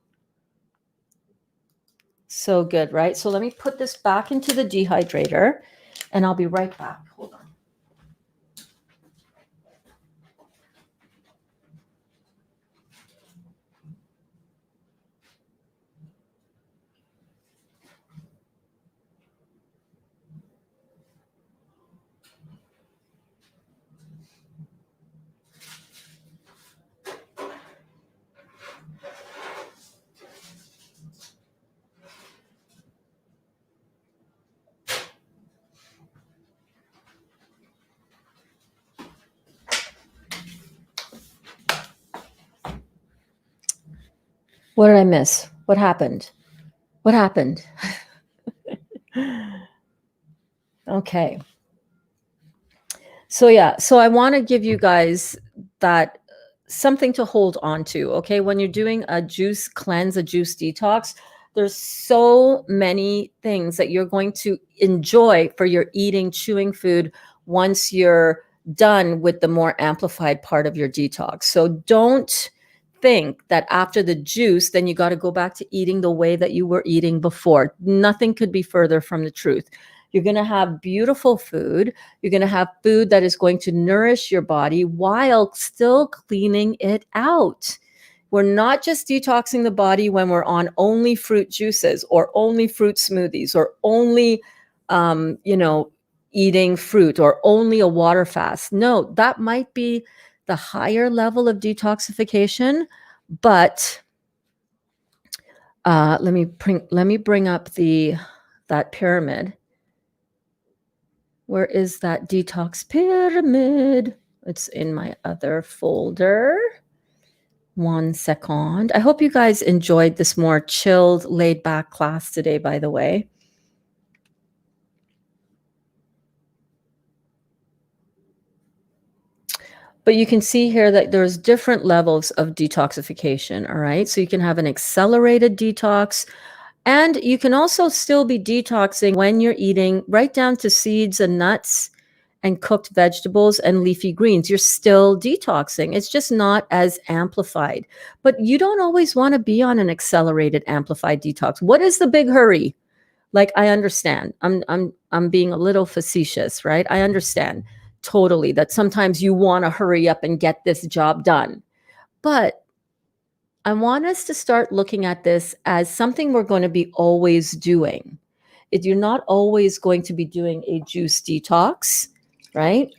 So good, right? So let me put this back into the dehydrator and I'll be right back. Hold on. What did I miss? What happened? What happened? Okay. So yeah, so I want to give you guys that something to hold on to, okay? When you're doing a juice cleanse, a juice detox, there's so many things that you're going to enjoy for your eating, chewing food once you're done with the more amplified part of your detox. So don't think that after the juice, then you got to go back to eating the way that you were eating before. Nothing could be further from the truth. You're going to have beautiful food. You're going to have food that is going to nourish your body while still cleaning it out. We're not just detoxing the body when we're on only fruit juices or only fruit smoothies or only, eating fruit or only a water fast. No, that might be the higher level of detoxification, but let me bring up that pyramid. Where is that detox pyramid? It's in my other folder. 1 second. I hope you guys enjoyed this more chilled, laid back class today, by the way. But you can see here that there's different levels of detoxification, all right? So you can have an accelerated detox, and you can also still be detoxing when you're eating right down to seeds and nuts and cooked vegetables and leafy greens, you're still detoxing. It's just not as amplified. But you don't always want to be on an accelerated amplified detox. What is the big hurry? Like, I understand. I'm being a little facetious, right? I understand totally that sometimes you want to hurry up and get this job done. But I want us to start looking at this as something we're going to be always doing. If you're not always going to be doing a juice detox, right?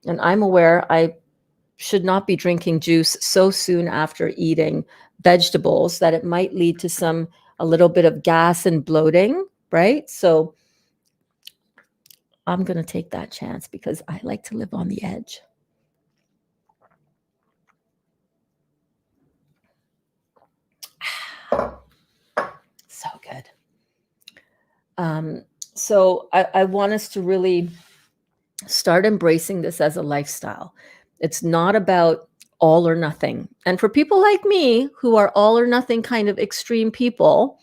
And I'm aware I should not be drinking juice so soon after eating vegetables that it might lead to a little bit of gas and bloating, right? So I'm going to take that chance because I like to live on the edge. So good. So I want us to really start embracing this as a lifestyle. It's not about all or nothing. And for people like me who are all or nothing kind of extreme people,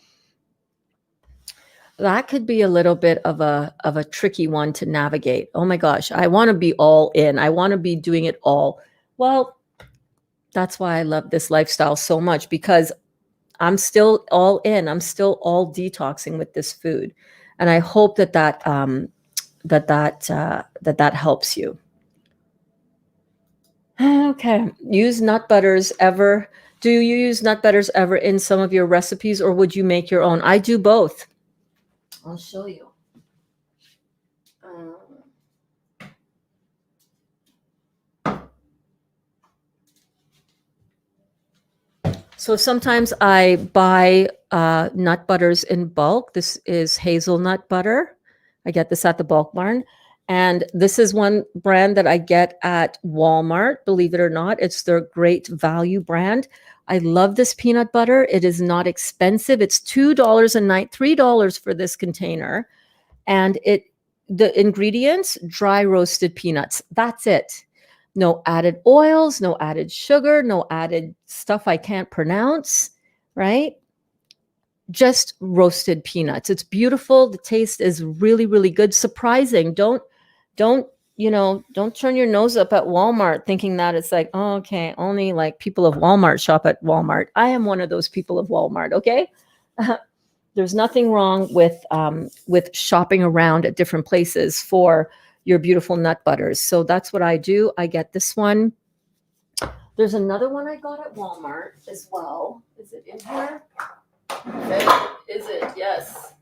that could be a little bit of a tricky one to navigate. Oh my gosh, I want to be all in. I want to be doing it all. Well, that's why I love this lifestyle so much, because I'm still all in. I'm still all detoxing with this food, and I hope that helps you. Okay. Use nut butters ever? Do you use nut butters ever in some of your recipes, or would you make your own? I do both. I'll show you. So sometimes I buy nut butters in bulk. This is hazelnut butter. I get this at the bulk barn. And this is one brand that I get at Walmart, believe it or not. It's their Great Value brand. I love this peanut butter. It is not expensive. It's $2.03 for this container. And the ingredients, dry roasted peanuts. That's it. No added oils, no added sugar, no added stuff I can't pronounce, right? Just roasted peanuts. It's beautiful. The taste is really, really good. Surprising. Don't turn your nose up at Walmart thinking that it's like, oh, okay, only like people of Walmart shop at Walmart. I am one of those people of Walmart, okay? There's nothing wrong with shopping around at different places for your beautiful nut butters. So that's what I do. I get this one. There's another one I got at Walmart as well. Is it in here? Okay. Is it? Yes.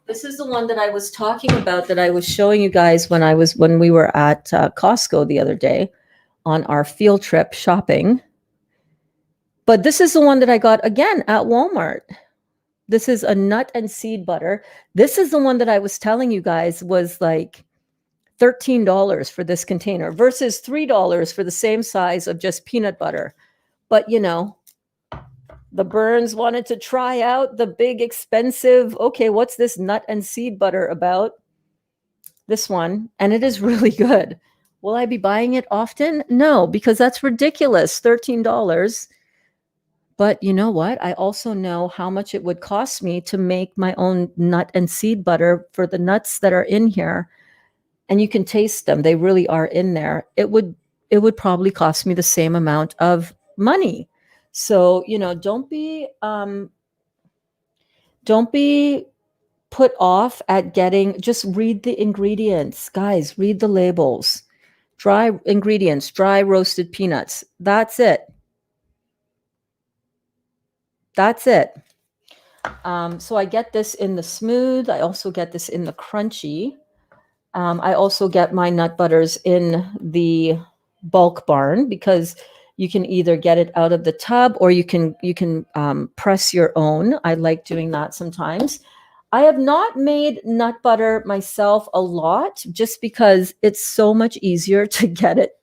This is the one that I was talking about, that I was showing you guys when we were at Costco the other day on our field trip shopping. But this is the one that I got again at Walmart. This is a nut and seed butter. This is the one that I was telling you guys was like $13 for this container versus $3 for the same size of just peanut butter. But the Berns wanted to try out the big expensive, okay, what's this nut and seed butter about? This one, and it is really good. Will I be buying it often? No, because that's ridiculous, $13. But you know what? I also know how much it would cost me to make my own nut and seed butter for the nuts that are in here. And you can taste them. They really are in there. It would probably cost me the same amount of money. So, don't be put off at just read the ingredients. Guys, read the labels. Dry ingredients, dry roasted peanuts. That's it. That's it. So I get this in the smooth. I also get this in the crunchy. I also get my nut butters in the bulk barn, because you can either get it out of the tub or you can press your own. I like doing that sometimes. I have not made nut butter myself a lot, just because it's so much easier to get it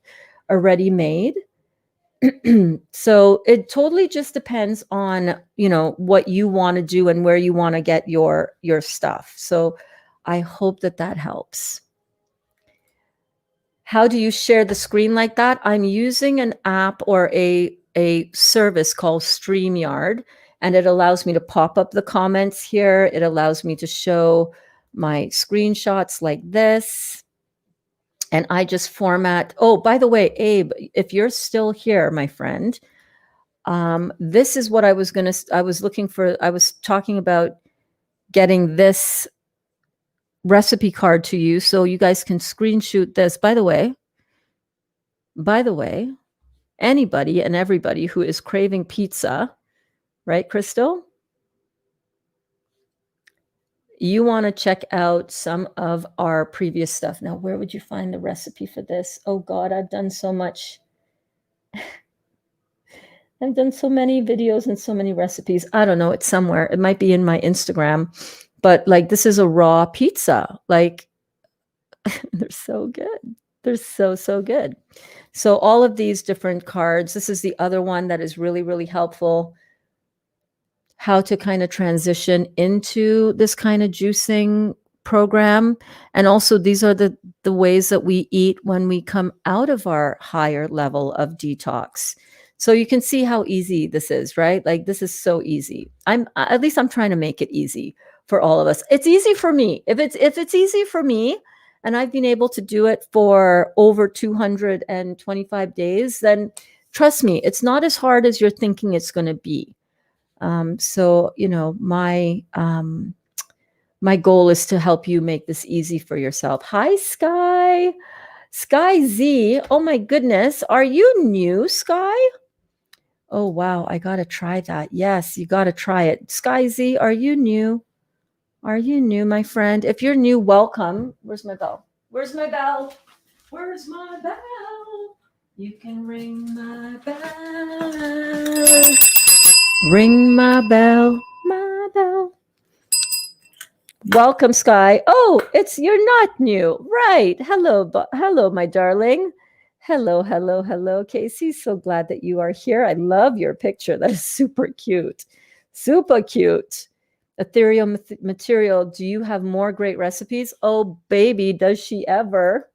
already made. So it totally just depends on, what you want to do and where you want to get your stuff. So I hope that helps. How do you share the screen like that? I'm using an app or a service called StreamYard, and it allows me to pop up the comments here. It allows me to show my screenshots like this. And I just format. Oh, by the way, Abe, if you're still here, my friend, this is what I was talking about getting this recipe card to you so you guys can screenshot this. By the way, anybody and everybody who is craving pizza, right, Crystal? You want to check out some of our previous stuff. Now, where would you find the recipe for this? Oh God, I've done so much. I've done so many videos and so many recipes. I don't know. It's somewhere. It might be in my Instagram. But like, this is a raw pizza. Like, they're so good. They're so, so good. So all of these different cards. This is the other one that is really, really helpful. How to kind of transition into this kind of juicing program. And also these are the ways that we eat when we come out of our higher level of detox. So you can see how easy this is, right? Like this is so easy. I'm trying to make it easy for all of us. It's easy for me. If it's easy for me and I've been able to do it for over 225 days, then trust me, it's not as hard as you're thinking it's going to be. So, you know, my goal is to help you make this easy for yourself. Hi, Sky. Sky Z. Oh my goodness. Are you new, Sky? Oh, wow. I got to try that. Yes, you got to try it. Sky Z, are you new? Are you new, my friend? If you're new, welcome. Where's my bell? Where's my bell? Where's my bell? You can ring my bell. Ring my bell, my bell. Welcome, Sky. Oh, you're not new. Right. Hello, my darling. Hello, Casey. So glad that you are here. I love your picture. That is super cute. Super cute. Ethereal material. Do you have more great recipes? Oh, baby, does she ever?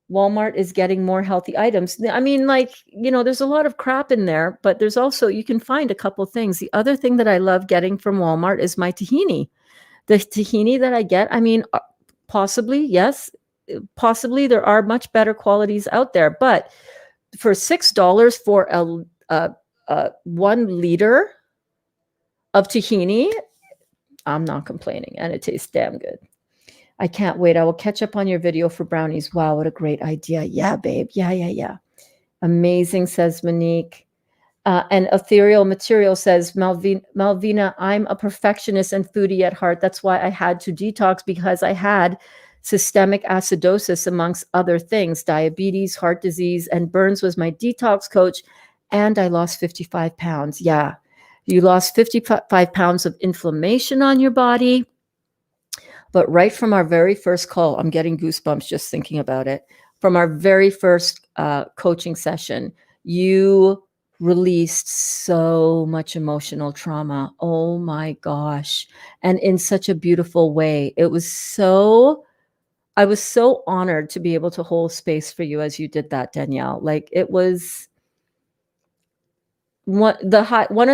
Walmart is getting more healthy items. I mean, like, you know, there's a lot of crap in there, but there's also, you can find a couple things. The other thing that I love getting from Walmart is my tahini. The tahini that I get, I mean, possibly, yes, possibly there are much better qualities out there, but for $6 for a 1 liter of tahini, I'm not complaining, and it tastes damn good. I can't wait. I will catch up on your video for brownies. Wow, what a great idea. Yeah, babe. Yeah. Amazing, says Monique. And Ethereal Material says, Malvina, I'm a perfectionist and foodie at heart. That's why I had to detox, because I had systemic acidosis, amongst other things, diabetes, heart disease, and Berns was my detox coach. And I lost 55 pounds. Yeah, you lost 55 pounds of inflammation on your body. But right from our very first call, I'm getting goosebumps just thinking about it. From our very first coaching session, you released so much emotional trauma. Oh my gosh. And in such a beautiful way. I was so honored to be able to hold space for you as you did that, Danielle. Like, it was one of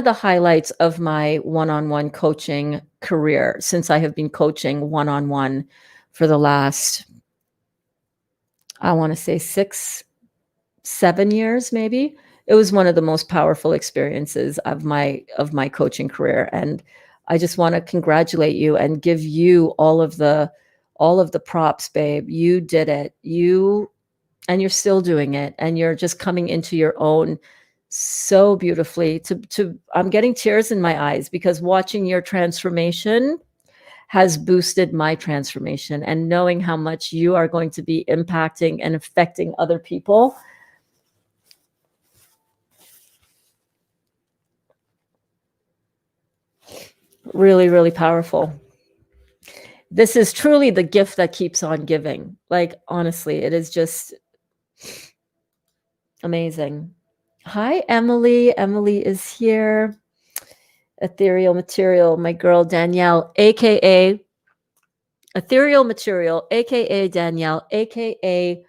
the highlights of my one-on-one coaching career, since I have been coaching one-on-one for the last, I want to say 6-7 years, maybe. It was one of the most powerful experiences of my coaching career. And I just want to congratulate you and give you all of the props, babe. You did it. And you're still doing it, and you're just coming into your own so beautifully. I'm getting tears in my eyes, because watching your transformation has boosted my transformation, and knowing how much you are going to be impacting and affecting other people. Really, really powerful. This is truly the gift that keeps on giving. Like, honestly, it is just amazing. Hi, Emily. Emily is here. Ethereal Material, my girl Danielle, aka Ethereal Material, aka Danielle, aka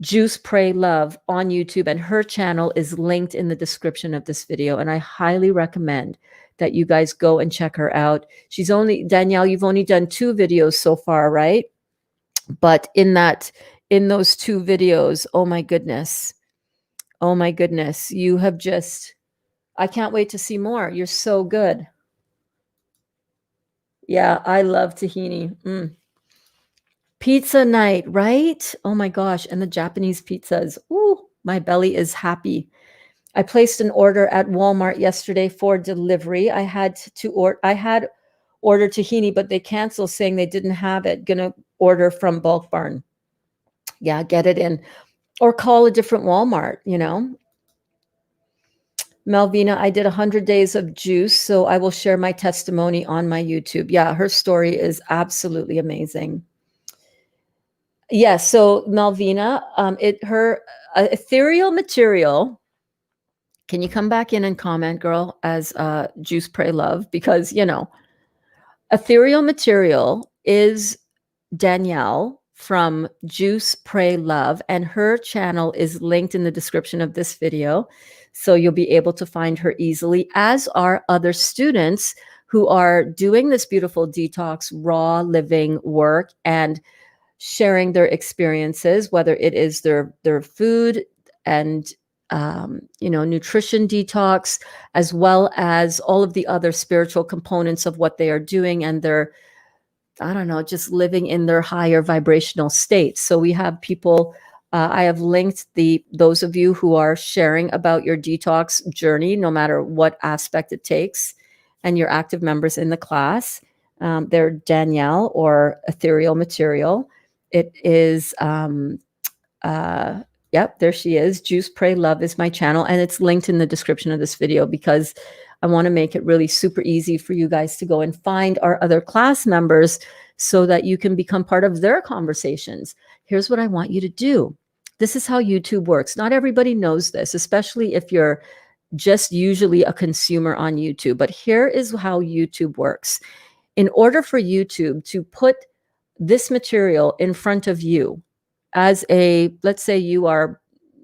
Juice, Pray, Love on YouTube, and her channel is linked in the description of this video. And I highly recommend that you guys go and check her out. Danielle, you've only done 2 videos so far, right? But in those 2 videos, oh my goodness, you have just, I can't wait to see more. You're so good. Yeah, I love tahini. Pizza night, right? Oh my gosh. And the Japanese pizzas. Ooh, my belly is happy. I placed an order at Walmart yesterday for delivery. I had ordered tahini, but they canceled saying they didn't have it. Gonna order from Bulk Barn. Yeah, get it in. Or call a different Walmart, Malvina, I did 100 days of juice, so I will share my testimony on my YouTube. Yeah, her story is absolutely amazing. Yeah, so Malvina, her ethereal material. Can you come back in and comment, girl, as Juice, Pray, Love? Because, ethereal material is Danielle from Juice, Pray, Love, and her channel is linked in the description of this video. So you'll be able to find her easily, as are other students who are doing this beautiful detox, raw living work and sharing their experiences, whether it is their food and nutrition detox, as well as all of the other spiritual components of what they are doing, and they're, I don't know, just living in their higher vibrational state. So we have people, I have linked those of you who are sharing about your detox journey, no matter what aspect it takes, and your active members in the class. They're Danielle or Ethereal Material. It is, yep, there she is. Juice, Pray, Love is my channel, and it's linked in the description of this video because I want to make it really super easy for you guys to go and find our other class members so that you can become part of their conversations. Here's what I want you to do. This is how YouTube works. Not everybody knows this, especially if you're just usually a consumer on YouTube. But here is how YouTube works. In order for YouTube to put this material in front of you as let's say you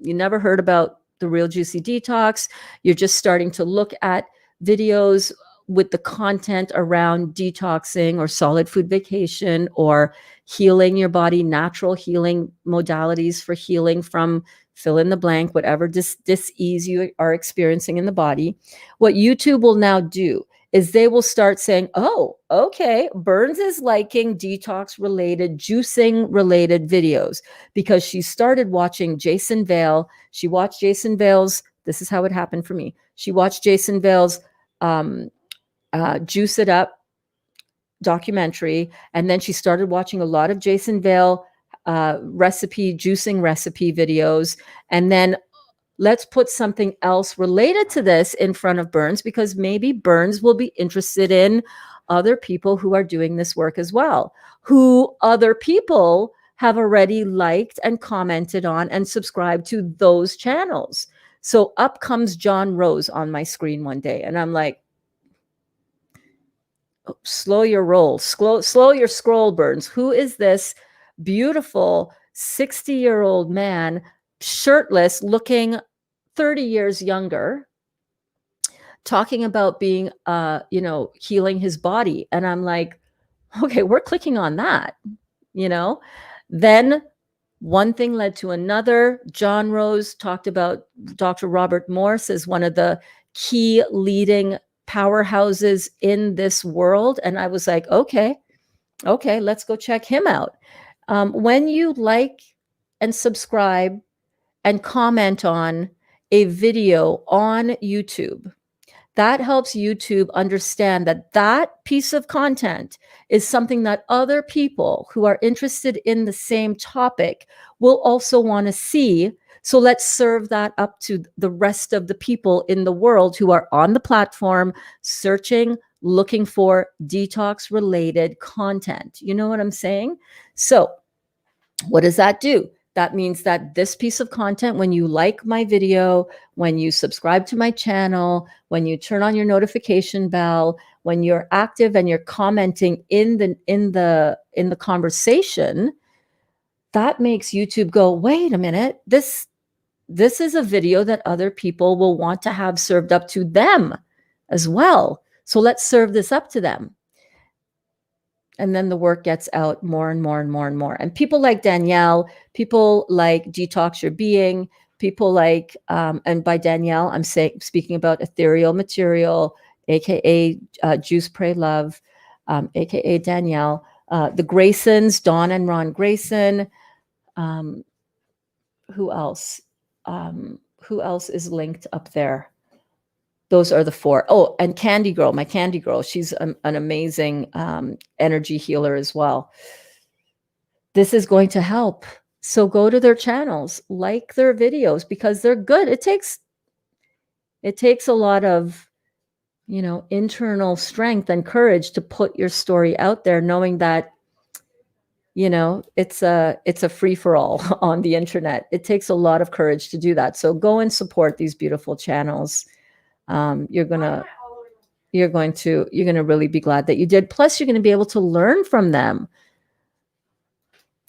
never heard about the Real Juicy Detox, you're just starting to look at videos with the content around detoxing or solid food vacation or healing your body, natural healing modalities for healing from fill in the blank, whatever dis-ease you are experiencing in the body. What YouTube will now do is they will start saying, oh, okay, Berns is liking detox related, juicing related videos because she started watching Jason Vale. She watched Jason Vale's, this is how it happened for me. She watched Jason Vale's Juice It Up documentary. And then she started watching a lot of Jason Vale juicing recipe videos. And then let's put something else related to this in front of Berns because maybe Berns will be interested in other people who are doing this work as well, who other people have already liked and commented on and subscribed to those channels. So up comes John Rose on my screen one day, and I'm like, slow your roll, slow your scroll, Berns. Who is this beautiful 60-year-old man, shirtless, looking 30 years younger, talking about being, healing his body? And I'm like, okay, we're clicking on that, Then one thing led to another. John Rose talked about Dr. Robert Morse as one of the key leading powerhouses in this world. And I was like, okay, let's go check him out. When you like and subscribe and comment on a video on YouTube, that helps YouTube understand that that piece of content is something that other people who are interested in the same topic will also want to see. So let's serve that up to the rest of the people in the world who are on the platform searching, looking for detox related content. You know what I'm saying? So what does that do? That means that this piece of content, when you like my video, when you subscribe to my channel, when you turn on your notification bell, when you're active and you're commenting in the conversation, that makes YouTube go, wait a minute, this is a video that other people will want to have served up to them as well. So let's serve this up to them. And then the work gets out more and more and more and more. And people like Danielle, people like Detox Your Being, people like, and by Danielle, I'm speaking about ethereal material, aka Juice Pray Love, aka Danielle, the Graysons, Dawn and Ron Grayson. Who else? Who else is linked up there? Those are the four. Oh, and Candy Girl, my Candy Girl. She's an amazing energy healer as well. This is going to help. So go to their channels, like their videos because they're good. It takes a lot of, internal strength and courage to put your story out there, knowing that, it's a free for all on the internet. It takes a lot of courage to do that. So go and support these beautiful channels. You're gonna really be glad that you did. Plus, you're going to be able to learn from them.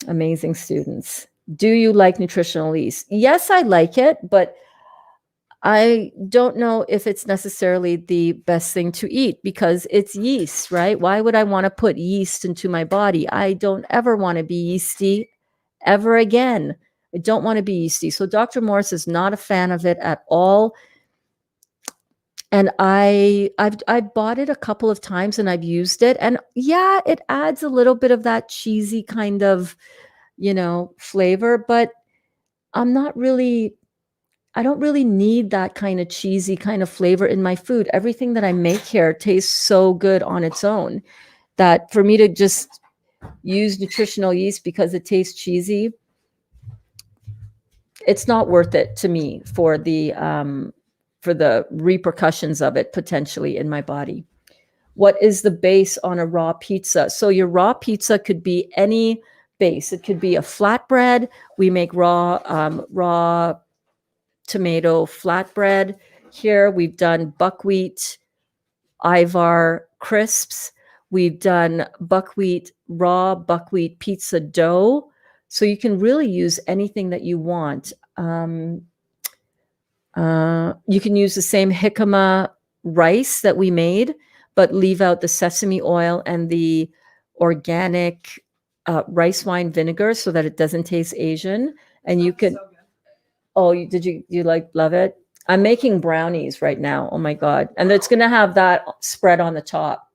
Amazing students. Do you like nutritional yeast? Yes, I like it, but I don't know if it's necessarily the best thing to eat because it's yeast, right? Why would I want to put yeast into my body? I don't ever want to be yeasty ever again. I don't want to be yeasty. So Dr. Morse is not a fan of it at all. And I've bought it a couple of times and I've used it. And yeah, it adds a little bit of that cheesy kind of, flavor, but I don't really need that kind of cheesy kind of flavor in my food. Everything that I make here tastes so good on its own that for me to just use nutritional yeast because it tastes cheesy, it's not worth it to me for the repercussions of it potentially in my body. What is the base on a raw pizza? So your raw pizza could be any base. It could be a flatbread. We make raw tomato flatbread. Here we've done buckwheat Ivar crisps. We've done raw buckwheat pizza dough. So you can really use anything that you want. You can use the same jicama rice that we made, but leave out the sesame oil and the organic rice wine vinegar so that it doesn't taste Asian. And you can, did you love it? I'm making brownies right now. Oh my God. And it's going to have that spread on the top.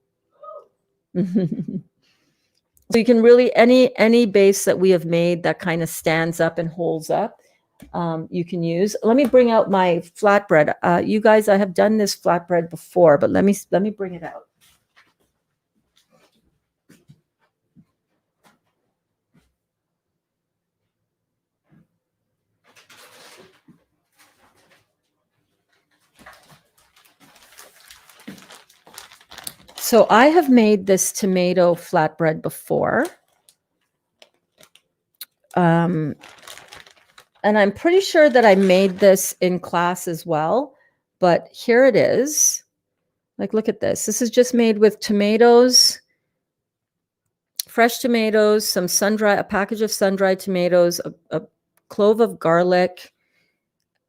So you can really, any base that we have made that kind of stands up and holds up, you can use. Let me bring out my flatbread. You guys, I have done this flatbread before, but let me bring it out. So I have made this tomato flatbread before. And I'm pretty sure that I made this in class as well, but here it is. Like, look at this. This is just made with tomatoes, fresh tomatoes, some a package of sun-dried tomatoes, a clove of garlic,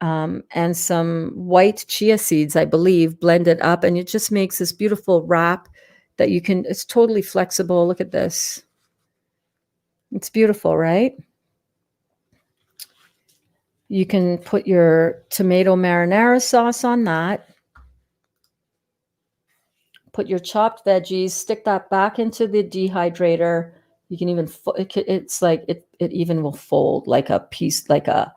and some white chia seeds, I believe, blended up. And it just makes this beautiful wrap that it's totally flexible. Look at this. It's beautiful, right? You can put your tomato marinara sauce on that. Put your chopped veggies, stick that back into the dehydrator. You can even, it's like, it even will fold like a piece, like an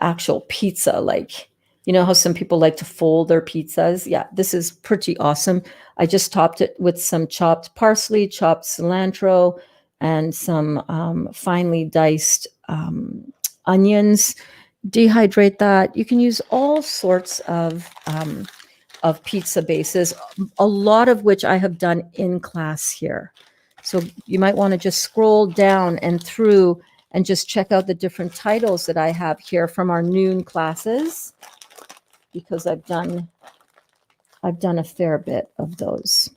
actual pizza. Like, you know how some people like to fold their pizzas? Yeah, this is pretty awesome. I just topped it with some chopped parsley, chopped cilantro, and some finely diced onions. Dehydrate that. You can use all sorts of pizza bases, a lot of which I have done in class here. So you might want to just scroll down and through and just check out the different titles that I have here from our noon classes, because I've done a fair bit of those.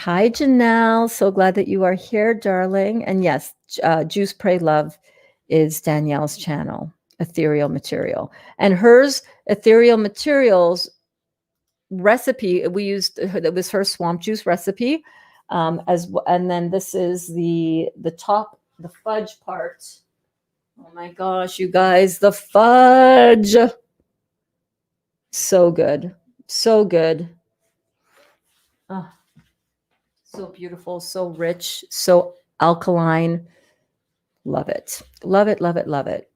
Hi, Janelle. So glad that you are here, darling. And yes, Juice, Pray, Love is Danielle's channel, Ethereal Material. And hers, Ethereal Materials recipe, we used, it was her swamp juice recipe. And then this is the top, the fudge part. Oh my gosh, you guys, the fudge. So good. So good. Oh, so beautiful, so rich, so alkaline. Love it. Love it, love it, love it.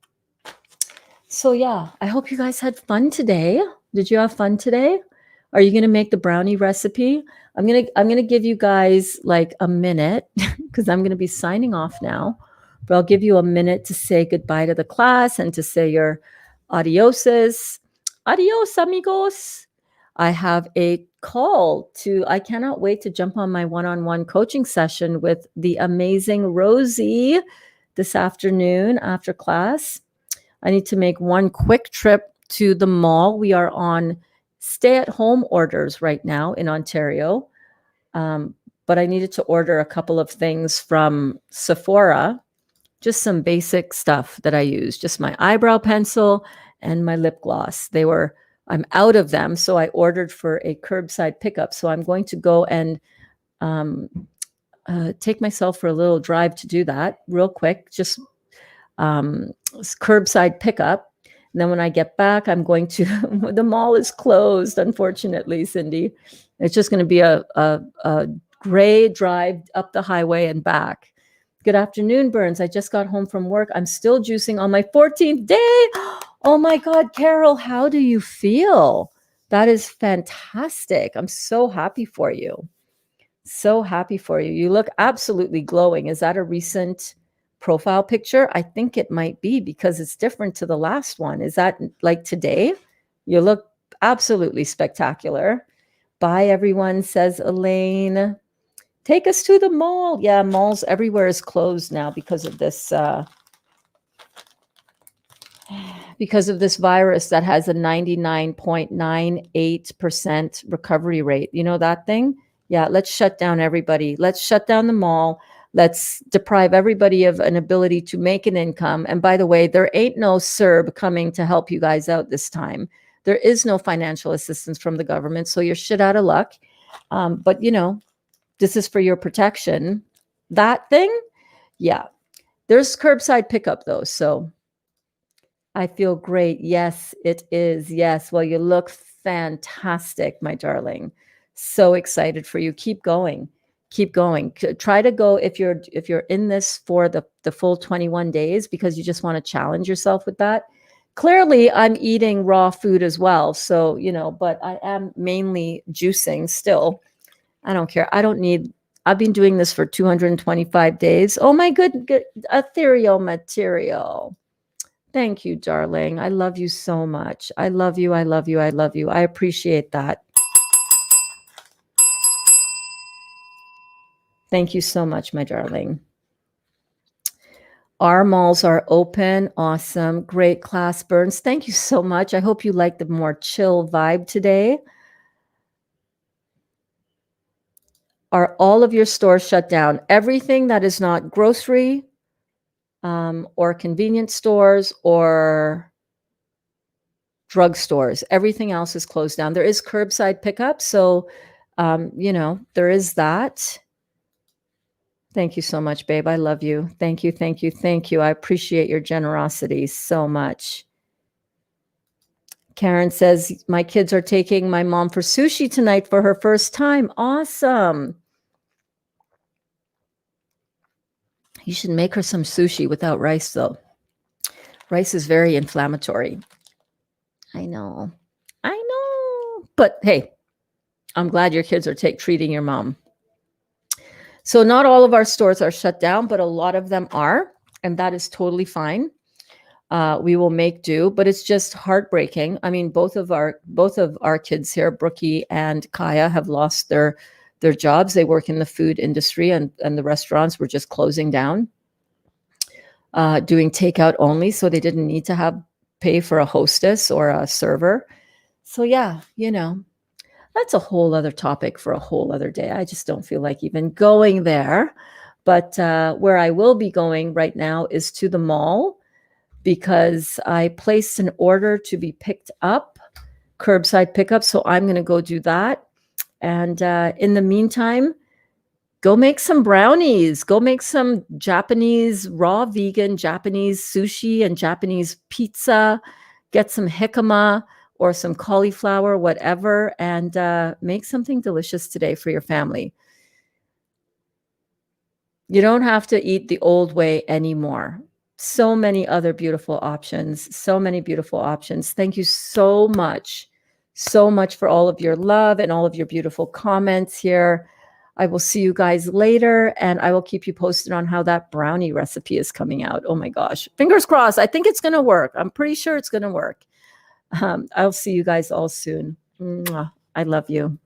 So yeah, I hope you guys had fun today. Did you have fun today? Are you going to make the brownie recipe? I'm going to give you guys like a minute because I'm going to be signing off now. But I'll give you a minute to say goodbye to the class and to say your adioses. Adios, amigos. I have a call to, I cannot wait to jump on my one-on-one coaching session with the amazing Rosie this afternoon after class. I need to make one quick trip to the mall. We are on stay-at-home orders right now in Ontario. But I needed to order a couple of things from Sephora, just some basic stuff that I use, just my eyebrow pencil and my lip gloss. I'm out of them, so I ordered for a curbside pickup. So I'm going to go and take myself for a little drive to do that real quick, just curbside pickup. And then when I get back, I'm going to, the mall is closed, unfortunately, Cindy. It's just going to be a gray drive up the highway and back. Good afternoon, Berns. I just got home from work. I'm still juicing on my 14th day. Oh my God, Carol, how do you feel? That is fantastic. I'm so happy for you. So happy for you. You look absolutely glowing. Is that a recent profile picture? I think it might be because it's different to the last one. Is that like today? You look absolutely spectacular. Bye, everyone, says Elaine. Take us to the mall. Yeah, malls everywhere is closed now because of this virus that has a 99.98% recovery rate. You know that thing? Yeah, let's shut down everybody. Let's shut down the mall. Let's deprive everybody of an ability to make an income. And by the way, there ain't no CERB coming to help you guys out this time. There is no financial assistance from the government, so you're shit out of luck. But, you know, this is for your protection. That thing, yeah. There's curbside pickup, though, so I feel great. Yes, it is. Yes. Well, you look fantastic, my darling. So excited for you. Keep going. Keep going. Try to go if you're in this for the full 21 days because you just want to challenge yourself with that. Clearly, I'm eating raw food as well. So, you know, but I am mainly juicing still. I don't care. I've been doing this for 225 days. Oh my good ethereal material. Thank you, darling. I love you so much. I love you. I love you. I love you. I appreciate that. Thank you so much, my darling. Our malls are open. Awesome. Great class, Berns. Thank you so much. I hope you like the more chill vibe today. Are all of your stores shut down? Everything that is not grocery or convenience stores or drugstores. Everything else is closed down. There is curbside pickup. So, you know, there is that. Thank you so much, babe. I love you. Thank you. Thank you. Thank you. I appreciate your generosity so much. Karen says, my kids are taking my mom for sushi tonight for her first time. Awesome. You should make her some sushi without rice, though. Rice is very inflammatory. I know. I know. But hey, I'm glad your kids are treating your mom. So not all of our stores are shut down, but a lot of them are, and that is totally fine. We will make do, but it's just heartbreaking. I mean, both of our kids here, Brookie and Kaya, have lost their jobs. They work in the food industry, and the restaurants were just closing down, doing takeout only, so they didn't need to pay for a hostess or a server. So yeah, you know, That's a whole other topic for a whole other day. I just don't feel like even going there. But where I will be going right now is to the mall, because I placed an order to be picked up, curbside pickup. So I'm going to go do that. And in the meantime, go make some brownies. Go make some Japanese, raw vegan Japanese sushi and Japanese pizza. Get some jicama or some cauliflower, whatever, and make something delicious today for your family. You don't have to eat the old way anymore. So many other beautiful options. So many beautiful options. Thank you so much for all of your love and all of your beautiful comments here. I will see you guys later, and I will keep you posted on how that brownie recipe is coming out. Oh my gosh. Fingers crossed. I think it's going to work. I'm pretty sure it's going to work. I'll see you guys all soon. Mwah. I love you.